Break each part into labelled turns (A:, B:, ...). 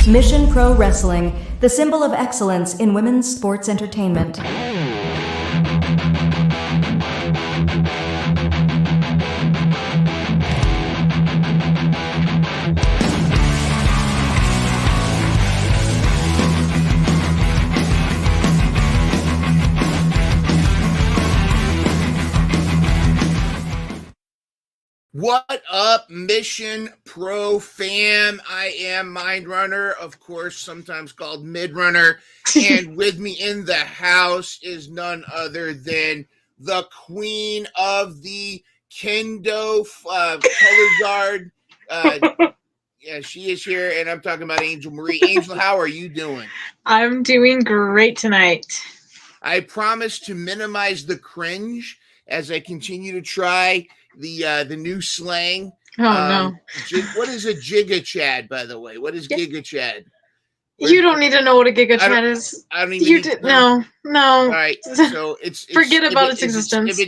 A: Mission Pro Wrestling, the symbol of excellence in women's sports entertainment.
B: What up, Mission Pro fam? I am Myndrunner, of course, sometimes called Myndrunner, and with me in the house is none other than the queen of the Kendo color guard. Yeah, she is here, and I'm talking about Angel Marie. Angel, how are you doing?
C: I'm doing great tonight.
B: I promise to minimize the cringe as I continue to try the new slang.
C: Oh no!
B: What is a Giga Chad, by the way? What is Giga Chad?
C: You don't need to know what a Giga Chad is.
B: I don't even.
C: You did no.
B: All right, so it's
C: forget about its existence.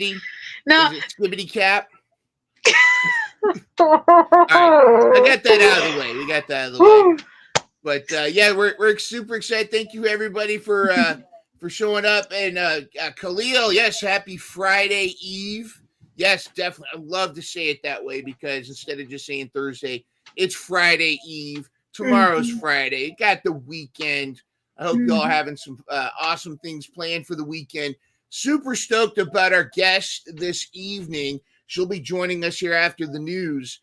B: No, is it Skibbity Cap. All right, I got that out of the way. We got that out of the way. But yeah, we're super excited. Thank you everybody for showing up. And Khalil, yes, happy Friday Eve. Yes, definitely. I love to say it that way because instead of just saying Thursday, it's Friday Eve. Tomorrow's Friday. Got the weekend. I hope y'all having some awesome things planned for the weekend. Super stoked about our guest this evening. She'll be joining us here after the news.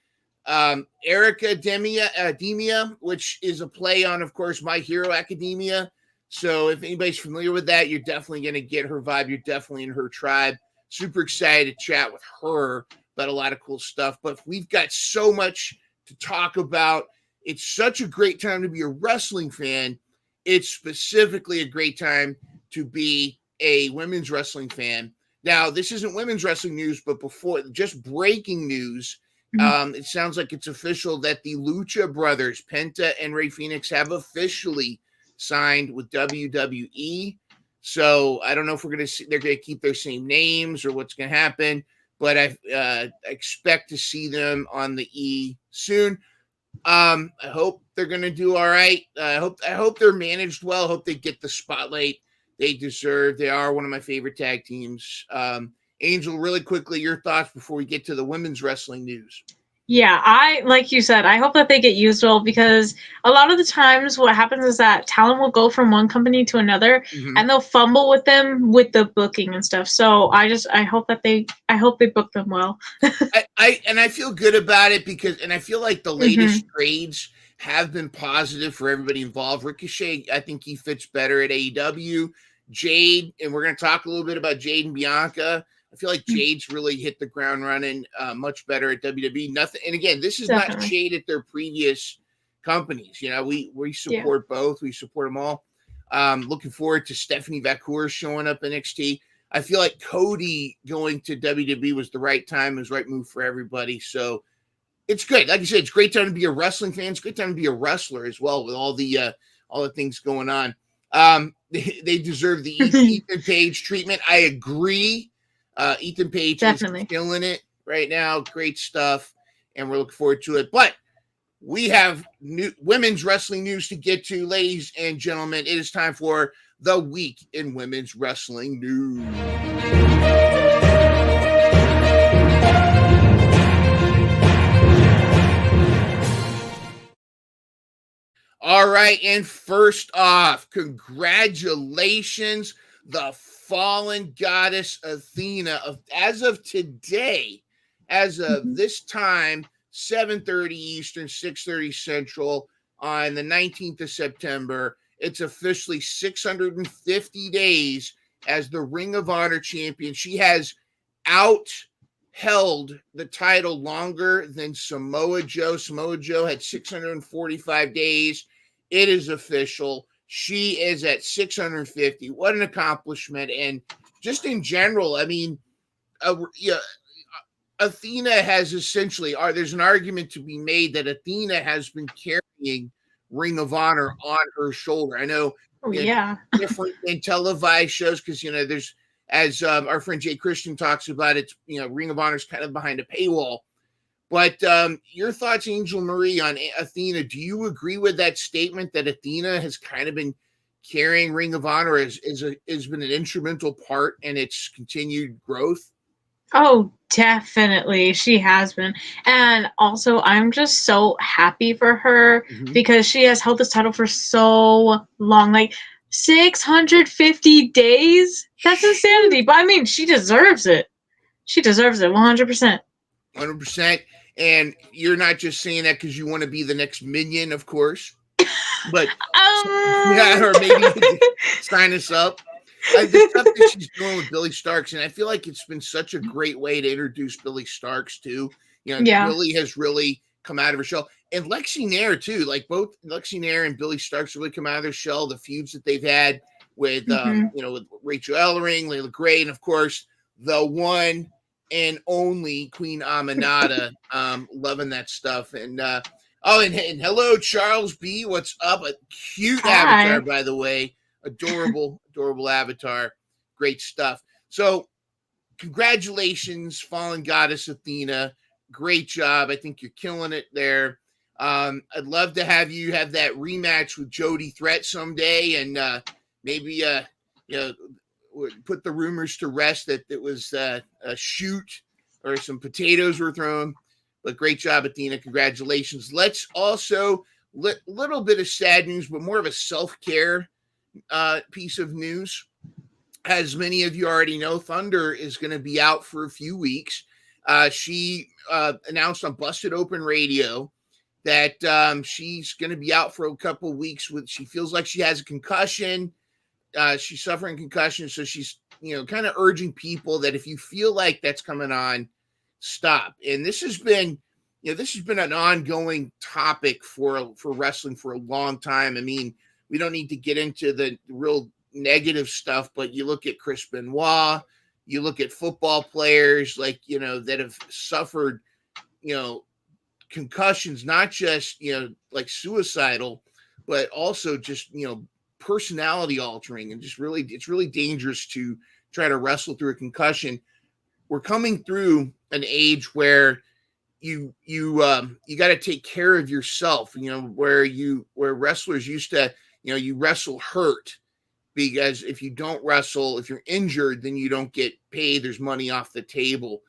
B: Airica Demia, which is a play on, of course, My Hero Academia. So if anybody's familiar with that, you're definitely going to get her vibe. You're definitely in her tribe. Super excited to chat with her about a lot of cool stuff. But we've got so much to talk about. It's such a great time to be a wrestling fan. It's specifically a great time to be a women's wrestling fan. Now, this isn't women's wrestling news, but before, just breaking news, it sounds like it's official that the Lucha Brothers, Penta and Rey Fenix, have officially signed with WWE. So I don't know if they're going to keep their same names or what's going to happen, but I expect to see them on the E soon. I hope they're going to do all right. I hope they're managed well. I hope they get the spotlight they deserve. They are one of my favorite tag teams. Angel, really quickly, your thoughts before we get to the women's wrestling news.
C: Yeah, like you said, I hope that they get used well because a lot of the times what happens is that talent will go from one company to another and they'll fumble with them with the booking and stuff. So I hope they book them well.
B: I feel good about it because I feel like the latest trades have been positive for everybody involved. Ricochet, I think he fits better at AEW. Jade, and we're going to talk a little bit about Jade and Bianca. I feel like Jade's really hit the ground running much better at WWE. Nothing, and again, this is not shade at their previous companies. You know, we support both. We support them all. Looking forward to Stephanie Vacour showing up in NXT. I feel like Cody going to WWE was the right time. It was the right move for everybody. So it's good. Like I said, it's a great time to be a wrestling fan. It's a great time to be a wrestler as well with all the things going on. They deserve the Ethan Page treatment. I agree. Ethan Page is killing it right now. Great stuff. And we're looking forward to it. But we have new women's wrestling news to get to, ladies and gentlemen. It is time for the week in women's wrestling news. All right, and first off, congratulations, the fallen goddess Athena. As of today, as of this time, 7:30 Eastern, 6:30 Central, on the 19th of September, it's officially 650 days as the Ring of Honor champion. She has held the title longer than Samoa Joe. Samoa Joe had 645 days. It is official. She is at 650. What an accomplishment. And just in general, I mean, Athena has essentially, there's an argument to be made that Athena has been carrying Ring of Honor on her shoulder. I know different than televised shows because, you know, there's, as our friend Jay Christian talks about, it's, you know, Ring of Honor is kind of behind a paywall. But your thoughts, Angel Marie, on Athena? Do you agree with that statement that Athena has kind of been carrying Ring of Honor, has been an instrumental part in its continued growth?
C: Oh, definitely. She has been. And also, I'm just so happy for her because she has held this title for so long. Like 650 days? That's insanity. But I mean, she deserves it. She deserves it 100%.
B: 100%. And you're not just saying that because you want to be the next minion, of course. But yeah, or maybe sign us up. The stuff that she's doing with Billy Starks, and I feel like it's been such a great way to introduce Billy Starks too. You know, Billy has really come out of her shell, and Lexi Nair too. Like both Lexi Nair and Billy Starks really come out of their shell. The feuds that they've had with with Rachel Ellering, Layla Gray, and of course the one and only Queen Aminata. Loving that stuff, and and hello Charles B. What's up? A cute avatar, by the way. Adorable avatar. Great stuff. So congratulations, Fallen Goddess Athena. Great job. I think you're killing it there. I'd love to have you have that rematch with Jody Threat someday, and maybe put the rumors to rest that it was a shoot or some potatoes were thrown. But great job, Athena. Congratulations. Let's also little bit of sad news, but more of a self-care piece of news. As many of you already know, Thunder is going to be out for a few weeks. She announced on Busted Open Radio that she's going to be out for a couple of weeks. She feels like she has a concussion. She's suffering concussion, so she's kind of urging people that if you feel like that's coming on, stop. And this has been an ongoing topic for wrestling for a long time. I mean, we don't need to get into the real negative stuff, but you look at Chris Benoit, you look at football players that have suffered, concussions, not just, like suicidal, but also just, personality altering, and just really, it's really dangerous to try to wrestle through a concussion. We're coming through an age where you got to take care of yourself, where wrestlers used to, you wrestle hurt, because if you don't wrestle, if you're injured, then you don't get paid. There's money off the table.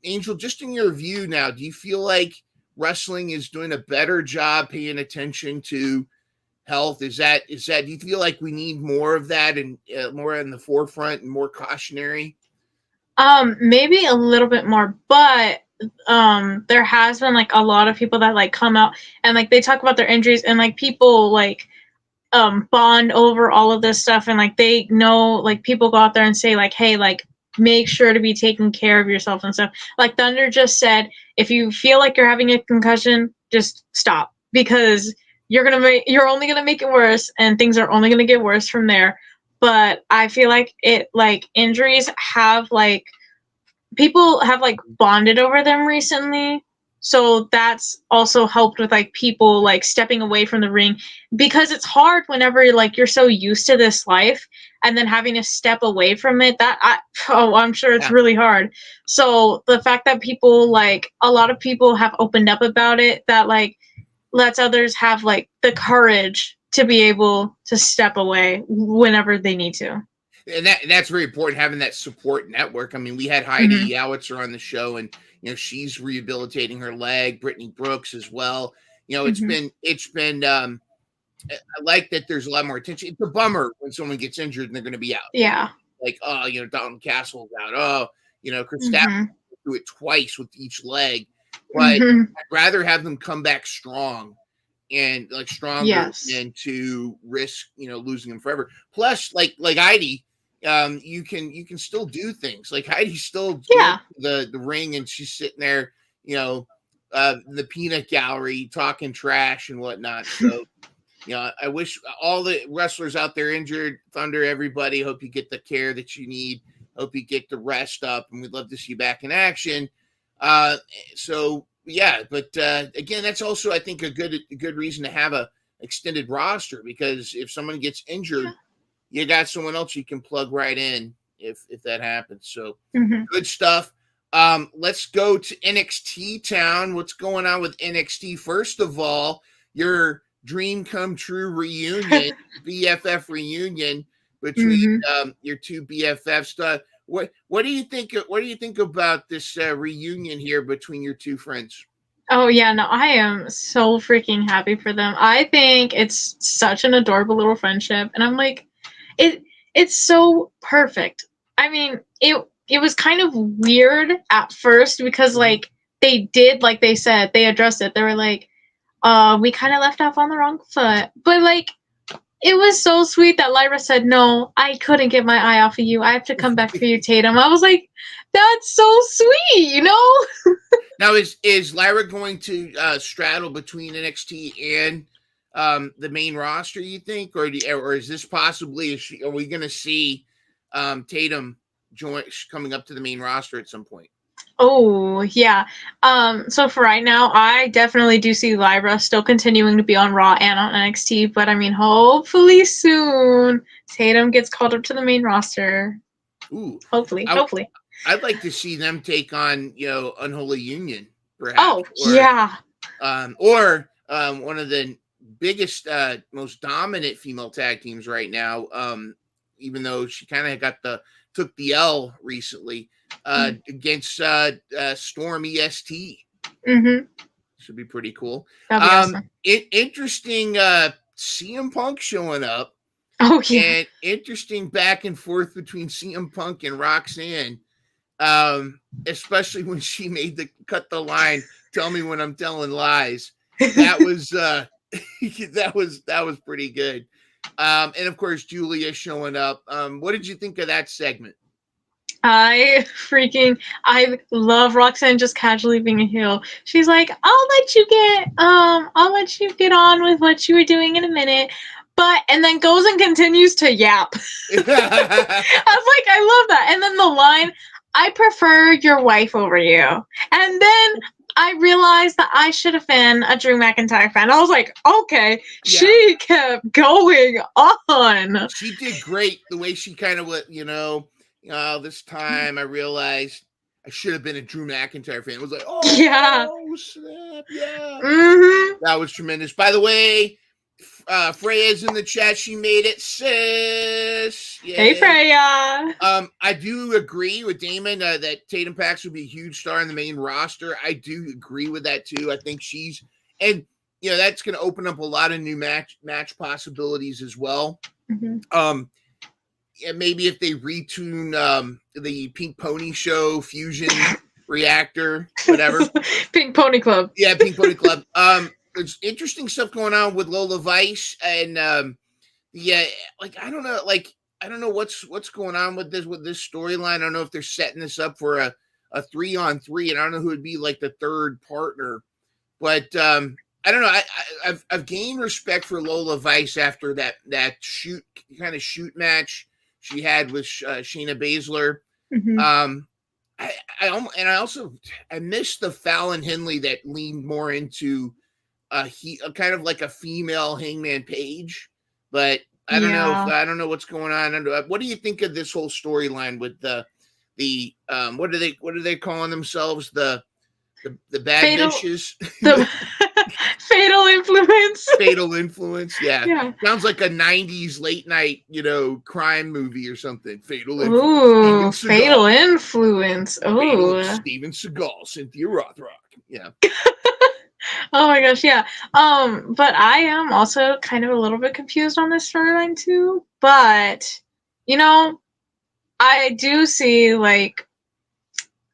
B: Angel, just in your view now, do you feel like wrestling is doing a better job paying attention to health? Do you feel like we need more of that and more in the forefront and more cautionary?
C: Maybe a little bit more, but there has been like a lot of people that like come out and like they talk about their injuries, and like people like bond over all of this stuff, and like they know, like people go out there and say like, hey, like make sure to be taking care of yourself and stuff. Like Thunder just said, if you feel like you're having a concussion, just stop, because you're only gonna make it worse, and things are only gonna get worse from there. But I feel like injuries have like, people have like bonded over them recently. So that's also helped with like people like stepping away from the ring, because it's hard whenever like you're so used to this life and then having to step away from it. I'm sure it's really hard. So the fact that a lot of people have opened up about it, that like lets others have like the courage to be able to step away whenever they need to.
B: And that's very important, having that support network. I mean, we had Heidi Yowitzer on the show, and she's rehabilitating her leg. Brittany Brooks as well. It's been. I like that there's a lot more attention. It's a bummer when someone gets injured and they're going to be out.
C: Yeah.
B: Like, Dalton Castle's out. Chris Stafford do it twice with each leg, but I'd rather have them come back strong and like stronger than to risk losing them forever. Plus, like Heidi. You can still do things. Like Heidi's still the ring, and she's sitting there, the peanut gallery talking trash and whatnot. So, I wish all the wrestlers out there injured, Thunder, everybody, hope you get the care that you need. Hope you get the rest up, and we'd love to see you back in action. So yeah, but again, that's also, I think, a good reason to have a extended roster, because if someone gets injured, you got someone else you can plug right in if that happens. So good stuff. Let's go to NXT Town. What's going on with NXT? First of all, your dream come true reunion, BFF reunion between your two BFFs. What do you think? What do you think about this reunion here between your two friends?
C: Oh yeah, no, I am so freaking happy for them. I think it's such an adorable little friendship, and I'm like, it's so perfect. I mean, it was kind of weird at first because like they did, like they said, they addressed it. They were like, we kind of left off on the wrong foot, but like it was so sweet that Lyra said, no, I couldn't get my eye off of you. I have to come back for you, Tatum. I was like, that's so sweet, you know?
B: Now, is Lyra going to straddle between NXT and the main roster, you think? Or is this possibly, are we going to see Tatum coming up to the main roster at some point?
C: Oh, yeah. So for right now, I definitely do see Lyra still continuing to be on Raw and on NXT, but I mean, hopefully soon Tatum gets called up to the main roster.
B: Ooh.
C: Hopefully.
B: I'd like to see them take on, Unholy Union, perhaps.
C: Oh, yeah.
B: Or one of the biggest, most dominant female tag teams right now, even though she kind of took the L recently, against Storm EST. Should be pretty cool.
C: That'd be awesome.
B: Interesting CM Punk showing up.
C: Oh, yeah.
B: And interesting back and forth between CM Punk and Roxanne. Especially when she cut the line, tell me when I'm telling lies. That was that was pretty good. And of course Julia showing up. What did you think of that segment?
C: I love Roxanne just casually being a heel. She's like, I'll let you get on with what you were doing in a minute. And then goes and continues to yap. I was like, I love that. And then the line, I prefer your wife over you. And then I realized that I should have been a Drew McIntyre fan. I was like, okay. Yeah. She kept going on.
B: She did great. The way she kind of went, this time I realized I should have been a Drew McIntyre fan. It was like, oh,
C: yeah.
B: Snap, yeah. That was tremendous. By the way, Freya's in the chat. She made it, sis. Yeah.
C: Hey, Freya.
B: I do agree with Damon that Tatum Pax would be a huge star in the main roster. I do agree with that too. I think that's going to open up a lot of new match possibilities as well. Yeah, maybe if they retune the Pink Pony Show Fusion Reactor, whatever.
C: Pink Pony Club.
B: Yeah, Pink Pony Club. There's interesting stuff going on with Lola Vice, and I don't know what's going on with this storyline. I don't know if they're setting this up for a 3-on-3, and I don't know who would be like the third partner, but I don't know. I've gained respect for Lola Vice after that shoot match she had with Shayna Baszler. I missed the Fallon Henley that leaned more into kind of like a female Hangman Page, but I don't know. I don't know what's going on. What do you think of this whole storyline with the what are they calling themselves? The bad bitches.
C: The Fatal Influence.
B: Fatal Influence. Yeah. Sounds like a 90s late night, crime movie or something. Fatal Influence.
C: Ooh, Fatal Influence. Ooh.
B: Steven Seagal, Cynthia Rothrock. Yeah.
C: Oh my gosh, yeah. But I am also kind of a little bit confused on this storyline too. But I do see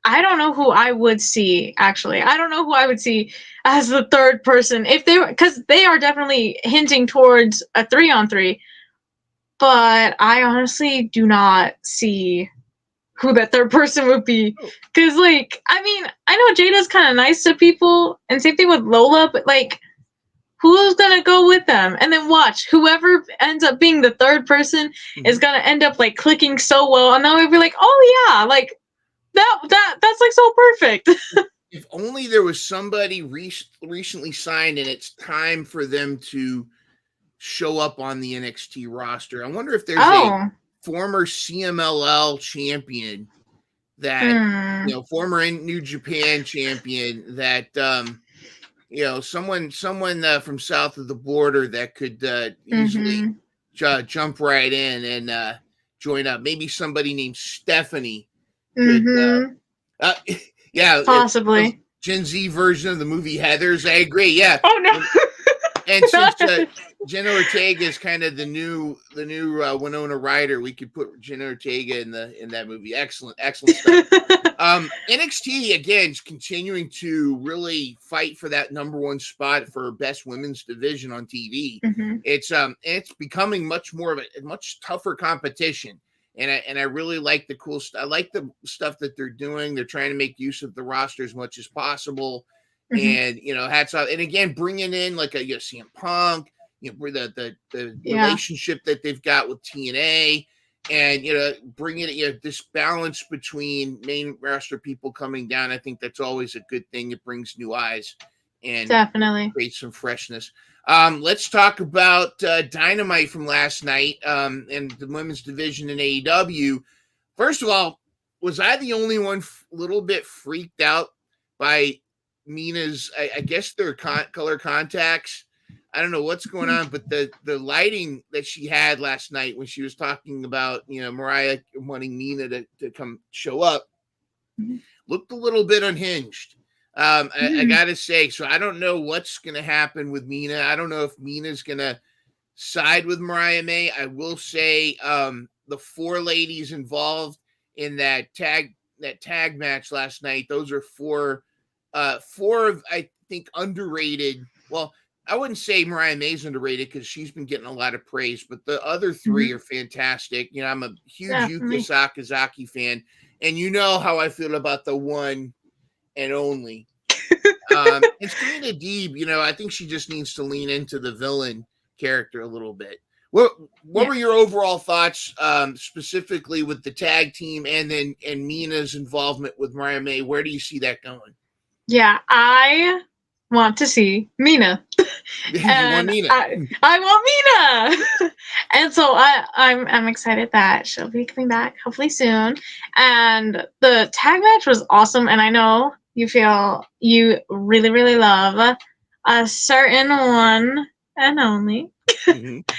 C: I don't know who I would see, actually. I don't know who I would see as the third person because they are definitely hinting towards a 3-on-3. But I honestly do not see who that third person would be. Because, I know Jada's kind of nice to people, and same thing with Lola, but, who's going to go with them? And then watch, whoever ends up being the third person is going to end up, clicking so well, and then we'll be like, oh, yeah, that's, so perfect.
B: If only there was somebody recently signed, and it's time for them to show up on the NXT roster. I wonder if there's a former CMLL champion that former New Japan champion that someone from south of the border that could easily jump right in and join up. Maybe somebody named Stephanie could
C: possibly
B: Gen Z version of the movie Heathers. I agree. Yeah.
C: Oh no.
B: And since Jenna Ortega is kind of the new Winona Ryder, we could put Jenna Ortega in that movie. Excellent stuff. NXT again is continuing to really fight for that number one spot for best women's division on TV. It's becoming much more of a much tougher competition, and I really like the cool stuff. I like the stuff that they're doing. They're trying to make use of the roster as much as possible. And hats off, and again bringing in like a CM Punk, the relationship that they've got with TNA, and bringing this balance between main roster people coming down. I think that's always a good thing. It brings new eyes and
C: definitely
B: creates some freshness. Let's talk about Dynamite from last night and the women's division in AEW. First of all, was I the only one a little bit freaked out by Mina's, I guess they're color contacts. I don't know what's going on, but the lighting that she had last night when she was talking about, Mariah wanting Mina to come show up looked a little bit unhinged. I got to say, so I don't know what's going to happen with Mina. I don't know if Mina's going to side with Mariah May. I will say the four ladies involved in that tag match last night, those are four of, I think, underrated. Well, I wouldn't say Mariah May's underrated because she's been getting a lot of praise, but the other three are fantastic. I'm a huge Yuka Sakazaki fan, and you know how I feel about the one and only. And Serena Deeb, I think she just needs to lean into the villain character a little bit. What were your overall thoughts, specifically with the tag team and Mina's involvement with Mariah May? Where do you see that going?
C: Yeah, I want to see Mina.
B: Want Mina.
C: I want Mina. And so I'm excited that she'll be coming back hopefully soon. And the tag match was awesome. And I know you feel you really, really love a certain one and only. But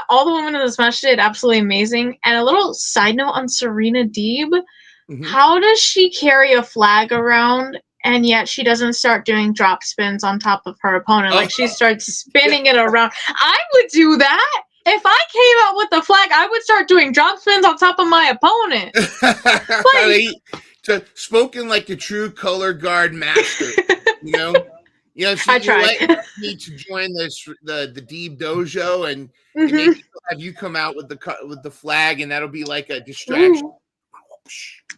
C: all the women in this match did absolutely amazing. And a little side note on Serena Deeb. How does she carry a flag around and yet she doesn't start doing drop spins on top of her opponent? Like she starts spinning it around. I would do that. If I came out with the flag, I would start doing drop spins on top of my opponent.
B: Spoken like a true color guard master, I tried. You need to join the Deeb dojo and maybe have you come out with the flag, and that'll be like a distraction.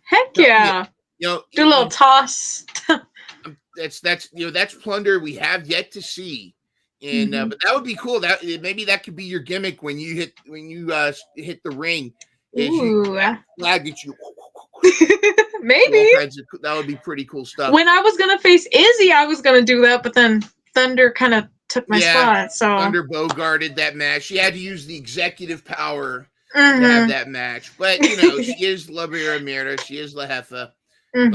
C: Heck yeah! Do a little toss.
B: That's plunder we have yet to see, and but that would be cool. Maybe that could be your gimmick when you hit the ring. Flag at you.
C: Maybe
B: that would be pretty cool stuff.
C: When I was gonna face Izzy, I was gonna do that, but then Thunder kind of took my spot. So
B: Thunder bogarted that match. She had to use the executive power to have that match. But she is La Mira. She is La Jefa. But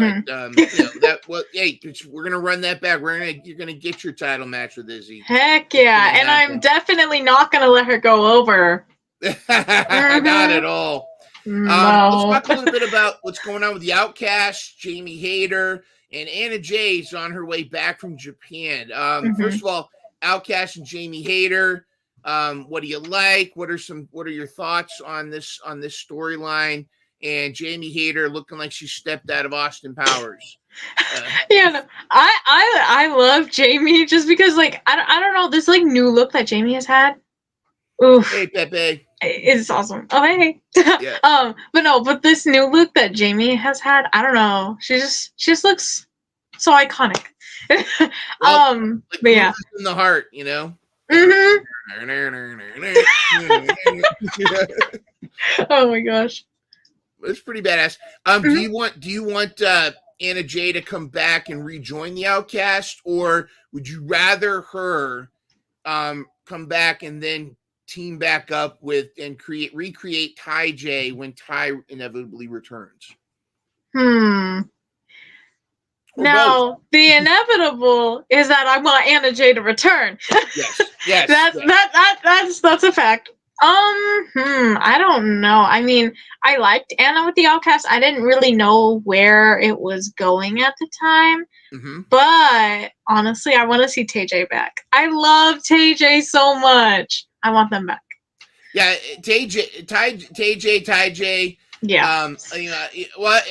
B: we're gonna run that back. You're gonna get your title match with Izzy.
C: Heck yeah! And I'm definitely not gonna let her go over.
B: Not at all.
C: No.
B: Let's talk a little bit about what's going on with the Outcast, Jamie Hayter, and Anna Jay's on her way back from Japan. First of all, Outcast and Jamie Hayter. What do you like? What are your thoughts on this storyline? And Jamie Hayter looking like she stepped out of Austin Powers.
C: I love Jamie just because I don't know, this new look that Jamie has had. Oof.
B: Hey Pepe.
C: It's awesome. Oh hey.
B: Yeah.
C: But this new look that Jamie has had, I don't know. She just looks so iconic.
B: Well,
C: but yeah.
B: In the heart,
C: Oh my gosh.
B: It's pretty badass. Do you want Anna Jay to come back and rejoin the Outcast, or would you rather her come back and then team back up with and recreate Ty J when Ty inevitably returns?
C: Or
B: Now,
C: the inevitable is that I want Anna J to return.
B: Yes.
C: That's a fact. I don't know. I mean, I liked Anna with the Outcast. I didn't really know where it was going at the time. But honestly, I want to see TJ back. I love TJ so much. I want them back.
B: Yeah, Ty J.
C: Yeah.
B: Well,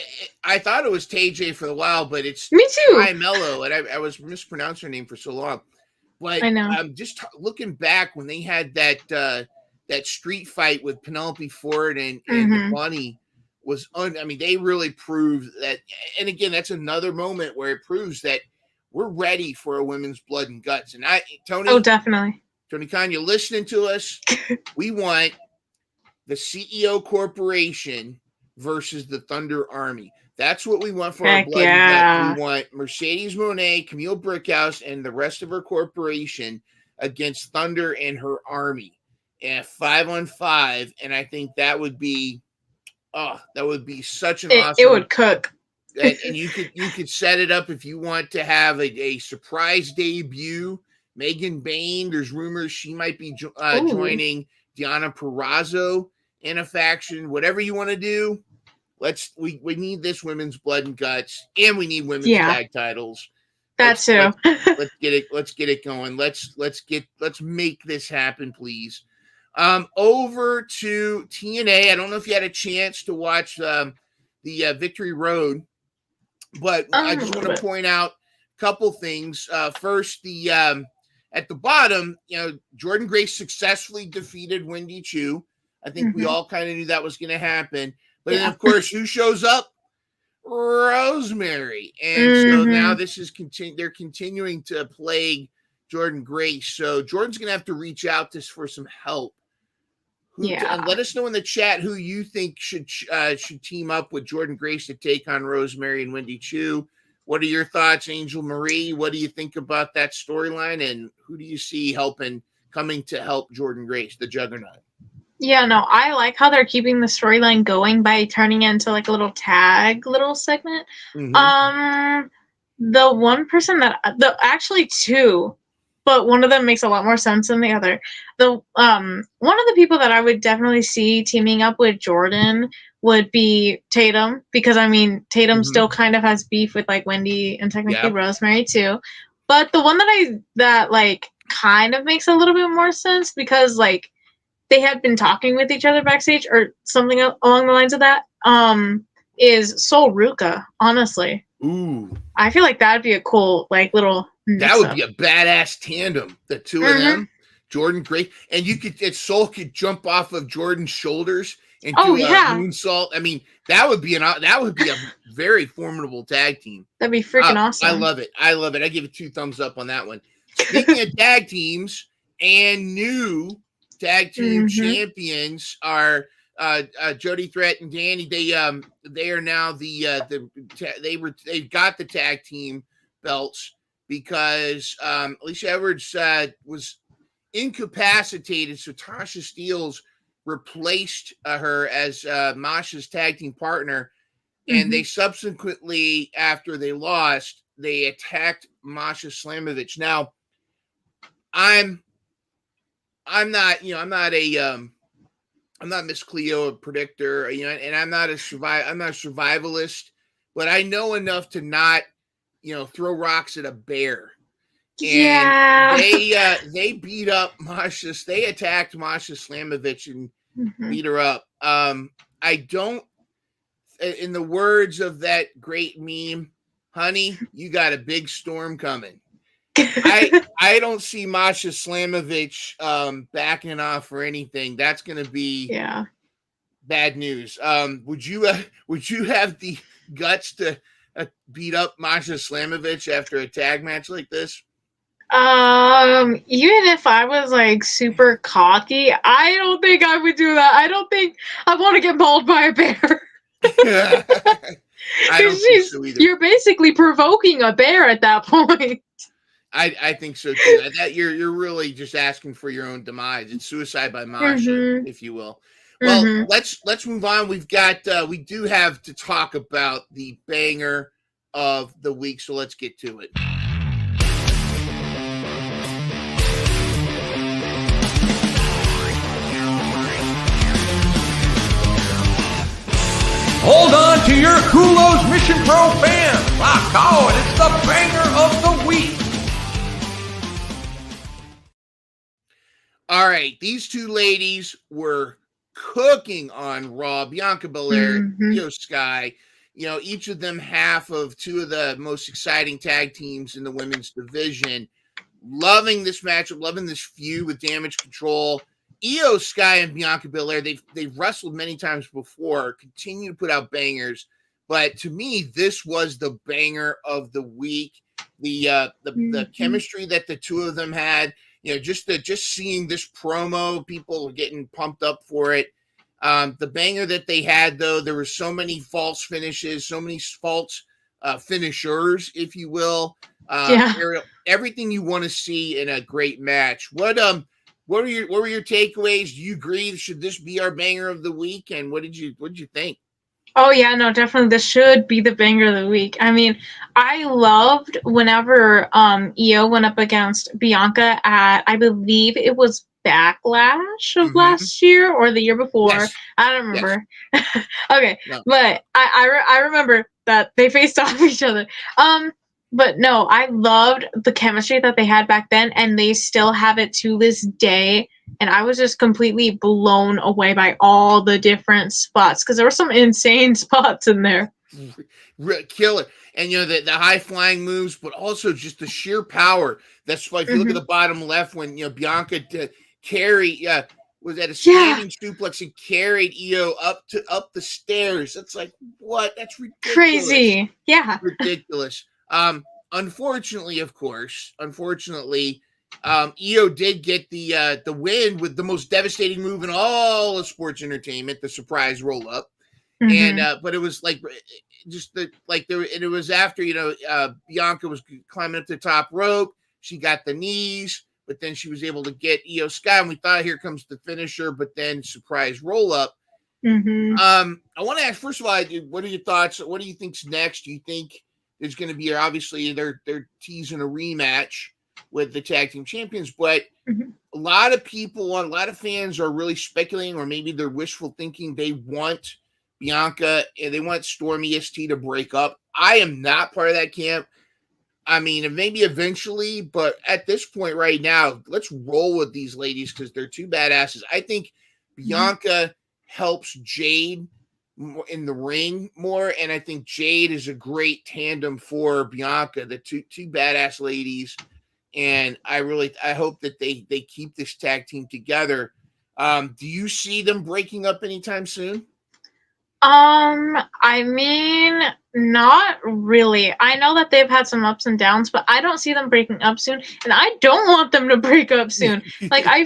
B: I thought it was TJ for a while, but it's
C: Me too.
B: Ty Mello, and I was mispronouncing her name for so long. But
C: I know.
B: Just looking back when they had that street fight with Penelope Ford and the Bunny was they really proved that. And again, that's another moment where it proves that we're ready for a women's blood and guts. And Tony.
C: Oh, definitely.
B: Tony Khan, you're listening to us. We want the CEO Corporation versus the Thunder Army. That's what we want for our blood and guts. We want Mercedes Moné, Camille Brickhouse, and the rest of her corporation against Thunder and her army. And 5-on-5. And I think that would be such an awesome.
C: It would cook.
B: And you could set it up if you want to have a surprise debut. Megan Bain, there's rumors she might be joining Deonna Purrazzo in a faction. Whatever you want to do, we need this women's blood and guts, and we need women's tag titles. Let's get it going. Let's make this happen, please. Over to TNA. I don't know if you had a chance to watch the Victory Road, but I just want to point out a couple things. First, at the bottom, Jordan Grace successfully defeated Wendy Chu. I think we all kind of knew that was going to happen. But then, of course, who shows up? Rosemary. And so now this is they're continuing to plague Jordan Grace. So Jordan's going to have to reach out for some help. And let us know in the chat who you think should team up with Jordan Grace to take on Rosemary and Wendy Chu. What are your thoughts, Angel Marie? What do you think about that storyline, and who do you see coming to help Jordan Grace, the Juggernaut?
C: Yeah, no, I like how they're keeping the storyline going by turning it into like a little segment. The one person actually two, but one of them makes a lot more sense than the other. One of the people that I would definitely see teaming up with Jordan would be Tatum, because Tatum still kind of has beef with like Wendy and technically Rosemary too. But the one that kind of makes a little bit more sense, because like they had been talking with each other backstage or something along the lines of that, is Sol Ruka, honestly.
B: Ooh.
C: I feel like that'd be a cool little
B: that would be a badass tandem, the two of them. Jordan Grace, and Sol could jump off of Jordan's shoulders and do a moonsault. That would be a very formidable tag team.
C: That'd be freaking awesome.
B: I love it. I give it 2 thumbs up on that one. Speaking of tag teams and new tag team champions are Jody Threat and Danny. They are now they've got the tag team belts because Alicia Edwards was incapacitated, so Tasha Steelz replaced her as Masha's tag team partner, and they subsequently, after they lost, they attacked Masha Slamovich. Now, I'm not Miss Cleo, a predictor, and I'm not a survivalist, but I know enough to not, throw rocks at a bear. And they beat up Masha. They attacked Masha Slamovich and beat her up. I don't, in the words of that great meme, honey, you got a big storm coming. I don't see Masha Slamovich backing off for anything. That's going to be bad news. Would you have the guts to beat up Masha Slamovich after a tag match like this?
C: Even if I was super cocky, I don't think I would do that. I don't think I want to get mauled by a bear.
B: I don't think so either.
C: You're basically provoking a bear at that point.
B: I think so too. That you're really just asking for your own demise. It's suicide by Masha, if you will. Well, let's move on. We do have to talk about the banger of the week, so let's get to it.
D: Hold on to your Kulos Mission Pro fans. Rock on, it's the banger of the week.
B: All right, these two ladies were cooking on Raw. Bianca Belair, Io Sky. You know, each of them half of two of the most exciting tag teams in the women's division. Loving this matchup, loving this feud with Damage Control. Io Sky and Bianca Belair, they've wrestled many times before, continue to put out bangers, but to me, this was the banger of the week. The chemistry that the two of them had, you know, just seeing this promo, people getting pumped up for it. The banger that they had, though, there were so many false finishes, so many false finishers, if you will. Ariel, everything you want to see in a great match. What were your takeaways? Do you agree? Should this be our banger of the week? And what did you think?
C: Oh yeah, no, definitely this should be the banger of the week. I mean, I loved whenever Io went up against Bianca at, I believe it was Backlash of last year or the year before.
B: Yes.
C: I don't remember. Yes. Okay,
B: no.
C: But I remember that they faced off each other. But no, I loved the chemistry that they had back then, and they still have it to this day. And I was just completely blown away by all the different spots, because there were some insane spots in there.
B: Killer. And, you know, the high-flying moves, but also just the sheer power. That's why if you look at the bottom left, when, you know, Bianca was at a standing suplex and carried Io up the stairs. That's like, what? That's ridiculous.
C: Crazy. Yeah.
B: Ridiculous. Unfortunately, Io did get the win with the most devastating move in all of sports entertainment, the surprise roll up. And but it was like it was after, you know, Bianca was climbing up the top rope. She got the knees, but then she was able to get Io Sky, and we thought, here comes the finisher, but then surprise roll up. I want to ask, first of all, what are your thoughts? What do you think's next? Do you think there's going to be, obviously they're teasing a rematch with the tag team champions, but a lot of people, a lot of fans are really speculating, or maybe they're wishful thinking, they want Bianca and they want Storm EST to break up. I am not part of that camp. I mean, maybe eventually, but at this point right now, let's roll with these ladies because they're two badasses. I think Bianca helps Jade in the ring more, and I think Jade is a great tandem for Bianca, the two badass ladies, and I hope that they keep this tag team together. Do you see them breaking up anytime soon?
C: I mean, not really. I know that they've had some ups and downs, but I don't see them breaking up soon, and I don't want them to break up soon. Like, I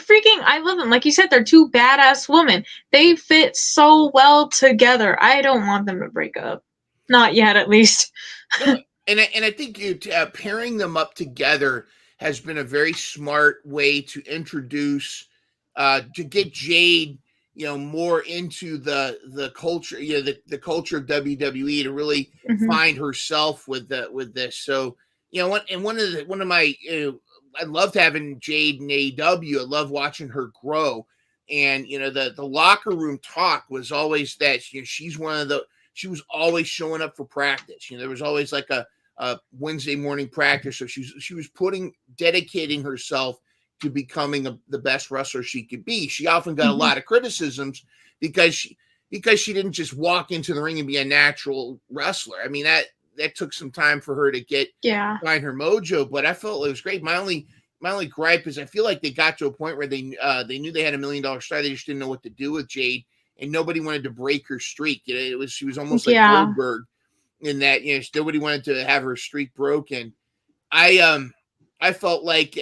C: love them. Like you said, they're two badass women. They fit so well together. I don't want them to break up. Not yet, at least.
B: No, and I think pairing them up together has been a very smart way to introduce, to get Jade, you know, more into the culture, you know, the culture of WWE, to really find herself with this. So, you know, one of my, I loved having Jade in AEW. I love watching her grow, and you know, the locker room talk was always that, you know, she was always showing up for practice. You know, there was always like a Wednesday morning practice, so she was dedicating herself to becoming the best wrestler she could be. She often got a lot of criticisms because she didn't just walk into the ring and be a natural wrestler. I mean, that took some time for her to find her mojo, but I felt it was great. My only gripe is I feel like they got to a point where they knew they had $1 million star. They just didn't know what to do with Jade, and nobody wanted to break her streak. You know, she was almost like Goldberg in that, you know, nobody wanted to have her streak broken. I felt like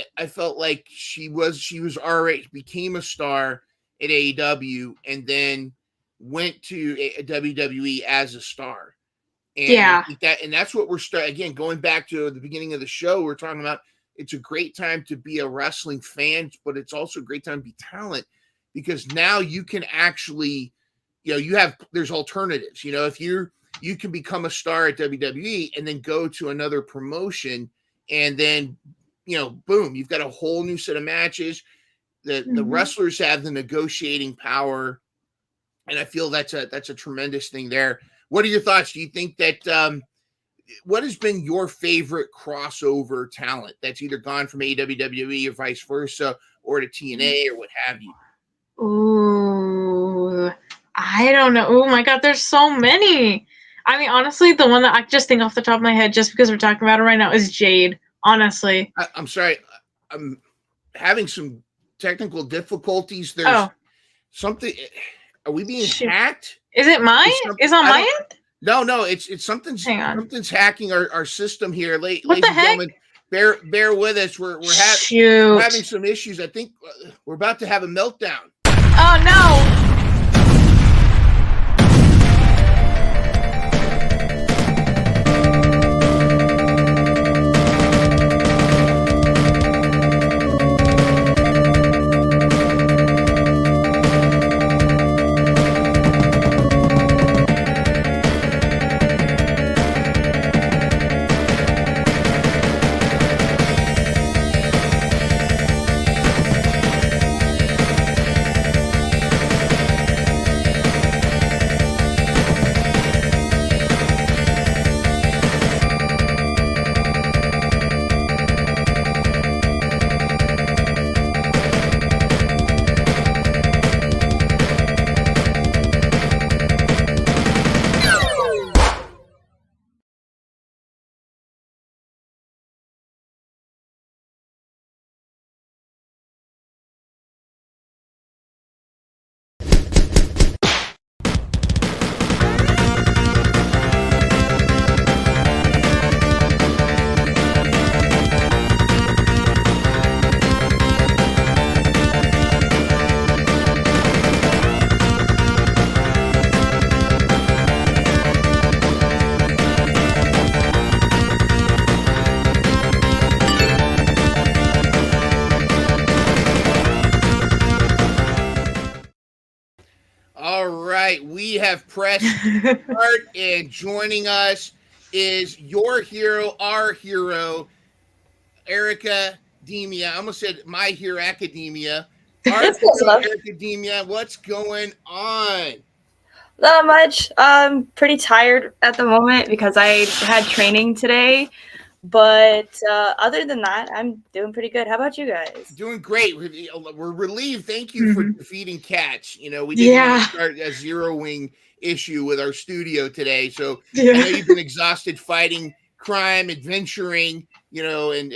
B: she was already became a star at AEW and then went to WWE as a star. And I think that's what we're again, going back to the beginning of the show, we're talking about it's a great time to be a wrestling fan, but it's also a great time to be talent, because now you can actually, there's alternatives. If you can become a star at WWE and then go to another promotion, and then, boom, you've got a whole new set of matches. The wrestlers have the negotiating power, and I feel that's a tremendous thing there. What are your thoughts? Do you think that what has been your favorite crossover talent that's either gone from WWE or vice versa, or to TNA or what have you?
C: Ooh, I don't know. Oh my God, there's so many. I mean, honestly, the one that I just think off the top of my head, just because we're talking about it right now, is Jade. Honestly,
B: I'm sorry, I'm having some technical difficulties. There's something. Are we being hacked?
C: Is it mine? Is on my end?
B: No, it's something's hacking our system here.
C: What the heck?
B: Bear with us. We're having some issues. I think we're about to have a meltdown.
C: Oh no.
B: We have pressed start, and joining us is your hero, our hero, Airica Demia. I almost said my hero academia. Our hero, Airica Demia. What's going on?
E: Not much. I'm pretty tired at the moment because I had training today. But other than that, I'm doing pretty good. How about you guys?
B: Doing great. We're relieved. Thank you for defeating Catch. We didn't start a zeroing issue with our studio today. So I know you've been exhausted fighting crime, adventuring, and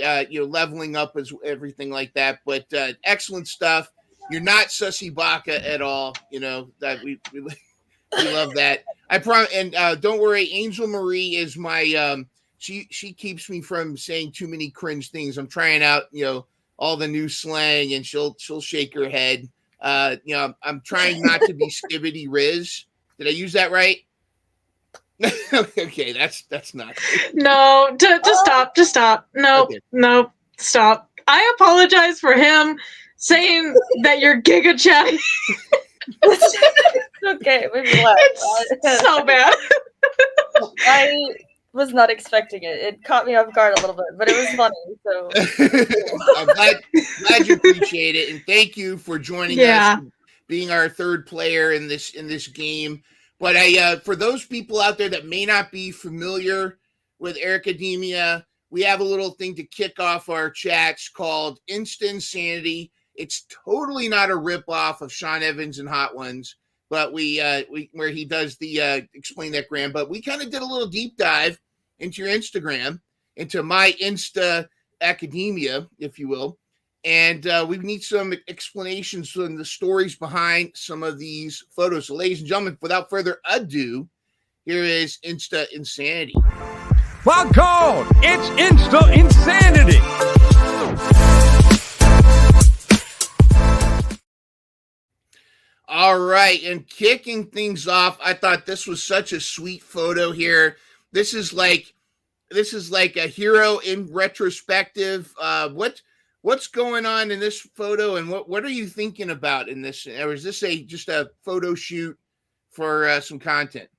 B: leveling up as everything like that. But excellent stuff. You're not Sussy Baka at all. That we love that. I promise. And don't worry, Angel Marie is my She keeps me from saying too many cringe things. I'm trying out, all the new slang, and she'll shake her head. I'm trying not to be Skibbity Riz. Did I use that right? Okay, that's not good.
C: No, just stop. No, stop. I apologize for him saying that you're Giga Chatty.
E: Okay, we've left.
C: It's so bad.
E: I was not expecting it. It caught me off guard a little bit, but it was funny. So
B: I'm glad you appreciate it, and thank you for joining us, being our third player in this game. But for those people out there that may not be familiar with Airica Demia, we have a little thing to kick off our chats called Insta Insanity. It's totally not a ripoff of Sean Evans and Hot Ones, but we where he does the explain that Graham. But we kind of did a little deep dive into your Instagram, into my Insta Academia, if you will. And we need some explanations from the stories behind some of these photos. So, ladies and gentlemen, without further ado, here is Insta Insanity.
D: Welcome! It's Insta Insanity!
B: All right, and kicking things off, I thought this was such a sweet photo here. This is like this is like a hero in retrospective. What's going on in this photo, and what are you thinking about in this? Or is this just a photo shoot for some content?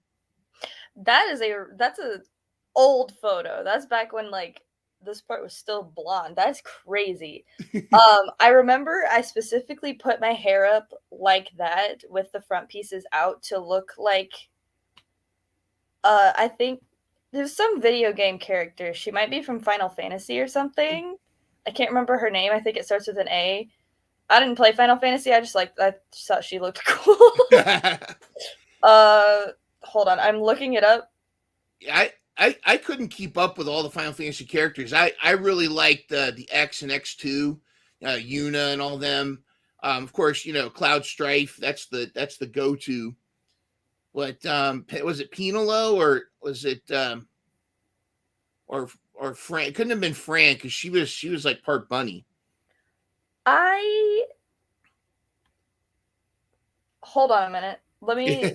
E: That's a old photo. That's back when like this part was still blonde. That's crazy. I remember I specifically put my hair up like that with the front pieces out to look like I think there's some video game character. She might be from Final Fantasy or something. I can't remember her name. I think it starts with an A. I didn't play Final Fantasy. I just thought she looked cool. Hold on. I'm looking it up.
B: I couldn't keep up with all the Final Fantasy characters. I really liked the X and X2, Yuna and all them. Of course, Cloud Strife. That's the go-to. But was it Penelo or was it or Fran? It couldn't have been Fran because she was like part bunny.
E: Hold on a minute. Let me.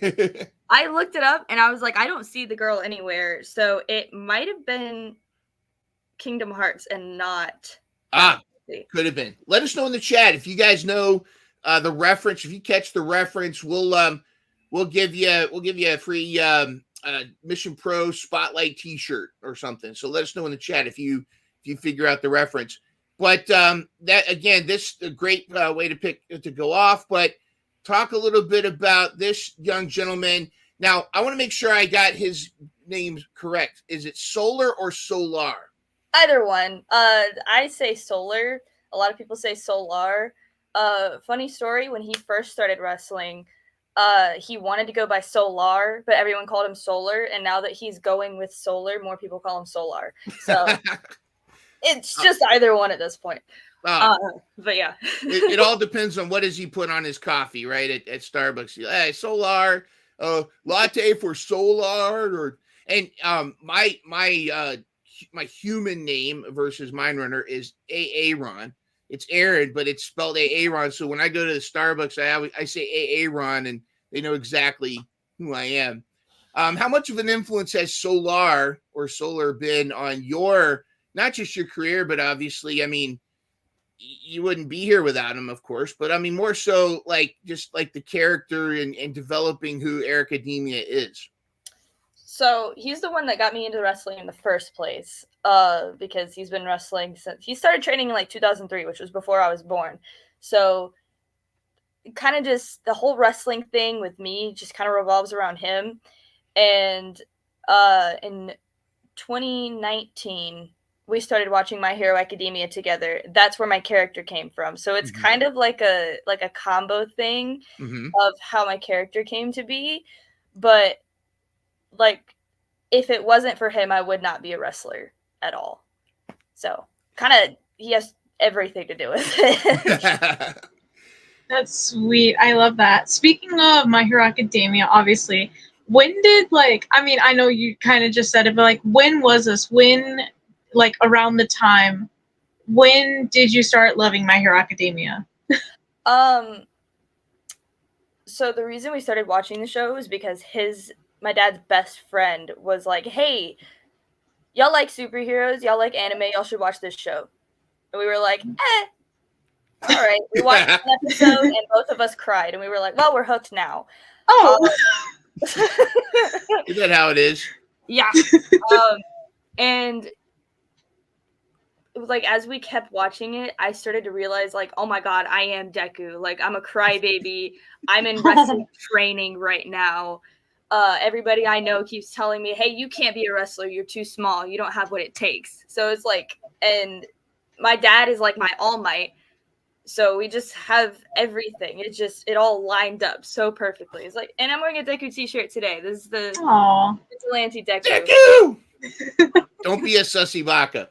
E: I looked it up and I was like, I don't see the girl anywhere. So it might have been Kingdom Hearts and not.
B: Could have been. Let us know in the chat if you guys know the reference. If you catch the reference, we'll give you a free Mission Pro Spotlight T-shirt or something. So let us know in the chat if you figure out the reference. But that again, this is a great way to go off. But talk a little bit about this young gentleman. Now, I want to make sure I got his name correct. Is it Solar or Solar?
E: Either one. I say Solar. A lot of people say Solar. Funny story, when he first started wrestling, he wanted to go by Solar, but everyone called him Solar. And now that he's going with Solar, more people call him Solar. So it's just either one at this point. But yeah.
B: it all depends on what does he put on his coffee, right? At Starbucks. Hey, Solar, latte for Solar, my human name versus Myndrunner is Aaron. It's Aaron, but it's spelled Aaron. So when I go to the Starbucks, I say Aaron, and they know exactly who I am. How much of an influence has Solar been on your, not just your career, but obviously, I mean, you wouldn't be here without him, of course, but I mean, more so like just like the character and developing who Airica Demia is.
E: So he's the one that got me into wrestling in the first place, because he's been wrestling since he started training in like 2003, which was before I was born. So kind of just the whole wrestling thing with me just kind of revolves around him. And in 2019, we started watching My Hero Academia together. That's where my character came from. So it's kind of like a combo thing of how my character came to be. But like, if it wasn't for him, I would not be a wrestler at all. So kind of, he has everything to do with it.
C: That's sweet. I love that. Speaking of My Hero Academia, obviously, when did, like, I mean, I know you kind of just said it, but like, when was this? When, like, around the time, when did you start loving My Hero Academia?
E: So the reason we started watching the show is because my dad's best friend was like, hey, y'all like superheroes, y'all like anime, y'all should watch this show. And we were like, all right. We watched an episode and both of us cried. And we were like, well, we're hooked now.
C: Oh.
B: Is that how it is?
E: Yeah. And it was like, as we kept watching it, I started to realize, like, oh my God, I am Deku. Like, I'm a crybaby. I'm in wrestling training right now. Everybody I know keeps telling me, hey, you can't be a wrestler. You're too small. You don't have what it takes. So it's like, and my dad is like my All Might. So we just have everything. It all lined up so perfectly. It's like, and I'm wearing a Deku t-shirt today. This is the Vigilante Deku.
B: Deku! Don't be a sussy baka.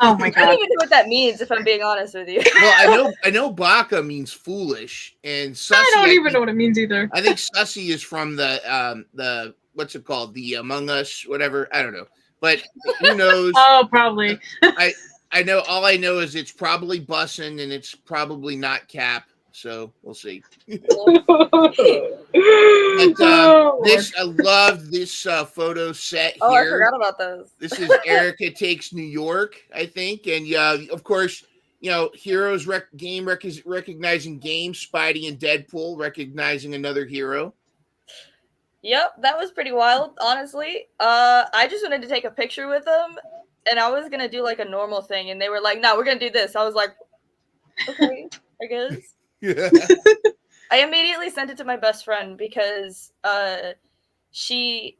C: Oh my God.
E: I don't even know what that means, if I'm being honest with you.
B: Well, I know baka means foolish, and sussy.
C: I don't even know what it means either.
B: I think sussy is from the what's it called? The Among Us, whatever. I don't know, but who knows?
C: Oh, probably.
B: I know. All I know is it's probably bussin', and it's probably not Cap. So we'll see.
C: Oh,
B: This I love this photo set
E: Oh, I
B: here.
E: forgot about those.
B: This is Airica Takes New York, I think, and of course, Heroes recognizing game, Spidey and Deadpool recognizing another hero.
E: Yep, that was pretty wild, honestly. I just wanted to take a picture with them, and I was gonna do like a normal thing, and they were like, "No, we're gonna do this." I was like, "Okay, I guess." I immediately sent it to my best friend because she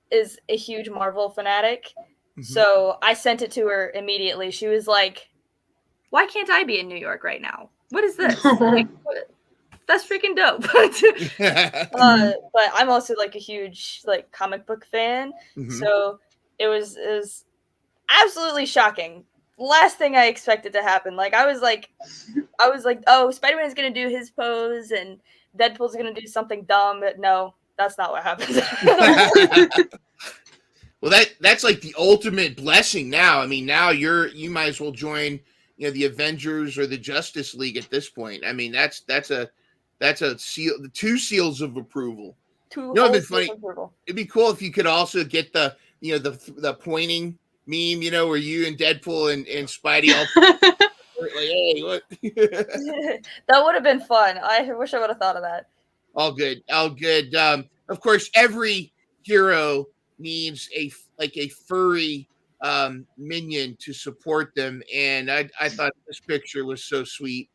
E: is a huge Marvel fanatic.
B: Mhm.
E: So I sent it to her immediately. She was like, "Why can't I be in New York right now? What is this?" Like, that's freaking dope. But I'm also like a huge like comic book fan.
B: Mhm.
E: So it was absolutely shocking. Last thing I expected to happen. Like I was like, oh, Spider-Man's gonna do his pose and Deadpool's gonna do something dumb. But no, that's not what happened.
B: Well, that's like the ultimate blessing now. I mean, now you might as well join, the Avengers or the Justice League at this point. I mean, that's a seal, the two seals of approval. It'd be funny. It'd be cool if you could also get the the pointing meme, where you and Deadpool and Spidey all like, hey, what?
E: That would have been fun. I wish I would have thought of that.
B: All good. Of course, every hero needs a furry minion to support them, and I thought this picture was so sweet.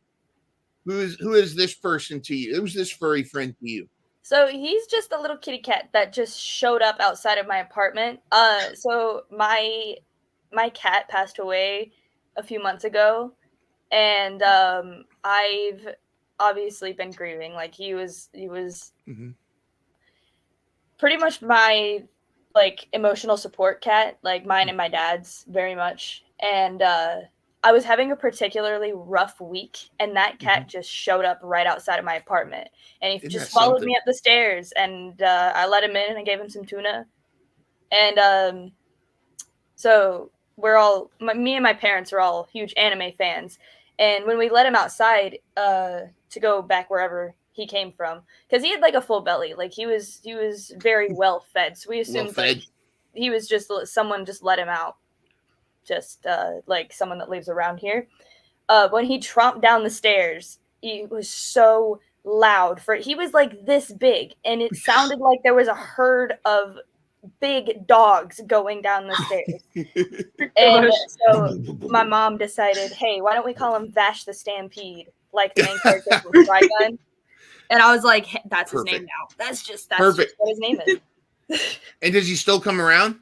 B: Who is this person to you? Who's this furry friend to you?
E: So he's just a little kitty cat that just showed up outside of my apartment. So my cat passed away a few months ago, and I've obviously been grieving. Like he was
B: Mm-hmm.
E: pretty much my like emotional support cat, like mine and my dad's very much. And I was having a particularly rough week, and that cat just showed up right outside of my apartment, and he
B: Isn't
E: just
B: that
E: followed
B: something?
E: me up the stairs, and I let him in and I gave him some tuna. And so me and my parents are all huge anime fans, and when we let him outside to go back wherever he came from, because he had like a full belly, like he was very well fed, so we assumed like he was just someone just let him out, just like someone that lives around here. When he tromped down the stairs, he was so loud. He was like this big, and it sounded like there was a herd of big dogs going down the stairs. And so my mom decided, hey, why don't we call him Vash the Stampede, like the main character from Trigun? And I was like, hey, that's his name now. That's just what his name is.
B: And does he still come around?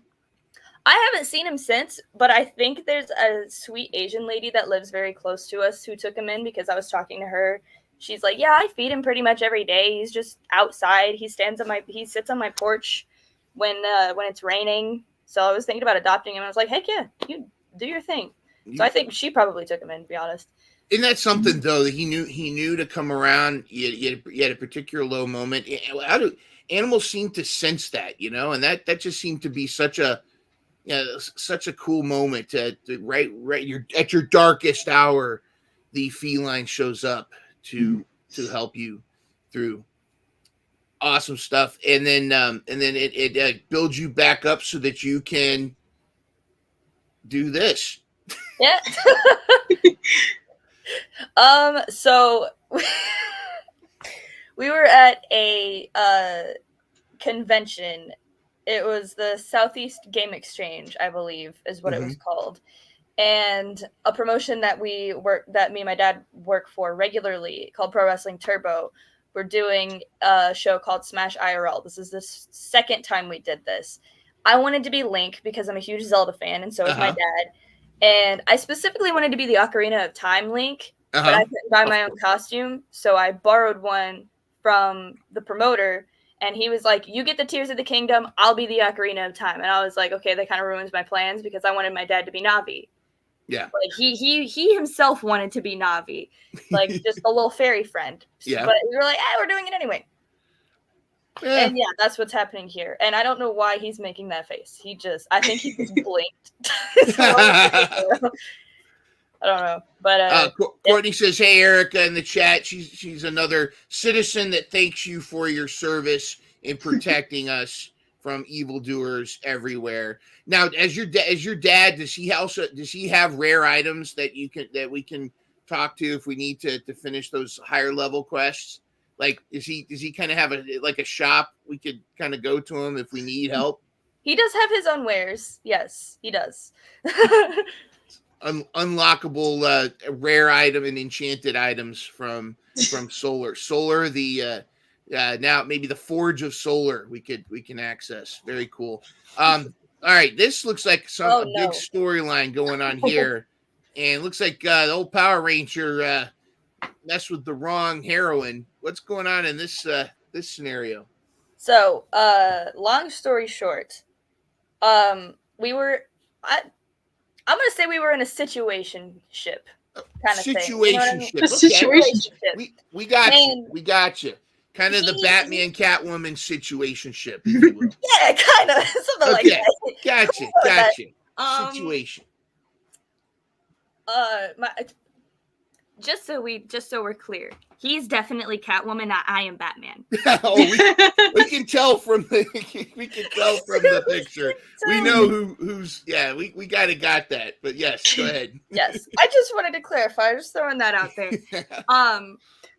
E: I haven't seen him since, but I think there's a sweet Asian lady that lives very close to us who took him in, because I was talking to her. She's like, yeah, I feed him pretty much every day. He's just outside. He sits on my porch when it's raining. So I was thinking about adopting him. I was like, heck yeah, you do your thing. So I think she probably took him in, to be honest.
B: Isn't that something though, that he knew to come around? You had a particular low moment. How do animals seem to sense that, and that just seemed to be such a cool moment. Right, you're at your darkest hour, the feline shows up to help you through. Awesome stuff, and then it builds you back up so that you can do this.
E: Yeah. So we were at a convention. It was the Southeast Game Exchange, I believe, is what it was called. And a promotion that me and my dad work for regularly, called Pro Wrestling Turbo. We're doing a show called Smash IRL. This is the second time we did this. I wanted to be Link because I'm a huge Zelda fan, and so is my dad. And I specifically wanted to be the Ocarina of Time Link, but I couldn't buy my own costume, so I borrowed one from the promoter, and he was like, you get the Tears of the Kingdom, I'll be the Ocarina of Time. And I was like, okay, that kind of ruins my plans, because I wanted my dad to be Navi.
B: Yeah.
E: Like he himself wanted to be Navi, like just a little fairy friend.
B: Yeah.
E: But we were like, we're doing it anyway. Yeah. And yeah, that's what's happening here. And I don't know why he's making that face. I think he just blinked. I don't know, but
B: Courtney says, "Hey, Airica," in the chat. She's another citizen that thanks you for your service in protecting us from evildoers everywhere. Now, as your dad, does he have rare items that we can talk to if we need to finish those higher level quests? Like, does he kind of have a shop we could kind of go to him if we need help?
E: he does have his own wares. Yes, he does.
B: Unlockable rare item and enchanted items from Solar. The now maybe the Forge of Solar we can access. Very cool. All right, this looks like a big storyline going on here, and looks like the old Power Ranger messed with the wrong heroine. What's going on in this scenario?
E: So, long story short, we were I'm gonna say we were in a situationship kind of thing.
B: Situationship.
E: You know what I mean?
B: Okay.
C: Situationship.
B: We got you. We got you. Kind of the Batman Catwoman situationship, if you will.
E: Yeah, kind of something like that.
B: Gotcha. Situation.
E: Just so we're clear, he's definitely Catwoman. I am Batman.
B: we can tell from the picture. We know who's. Yeah, we got that. But yes, go ahead.
E: Yes, I just wanted to clarify. Just throwing that out there.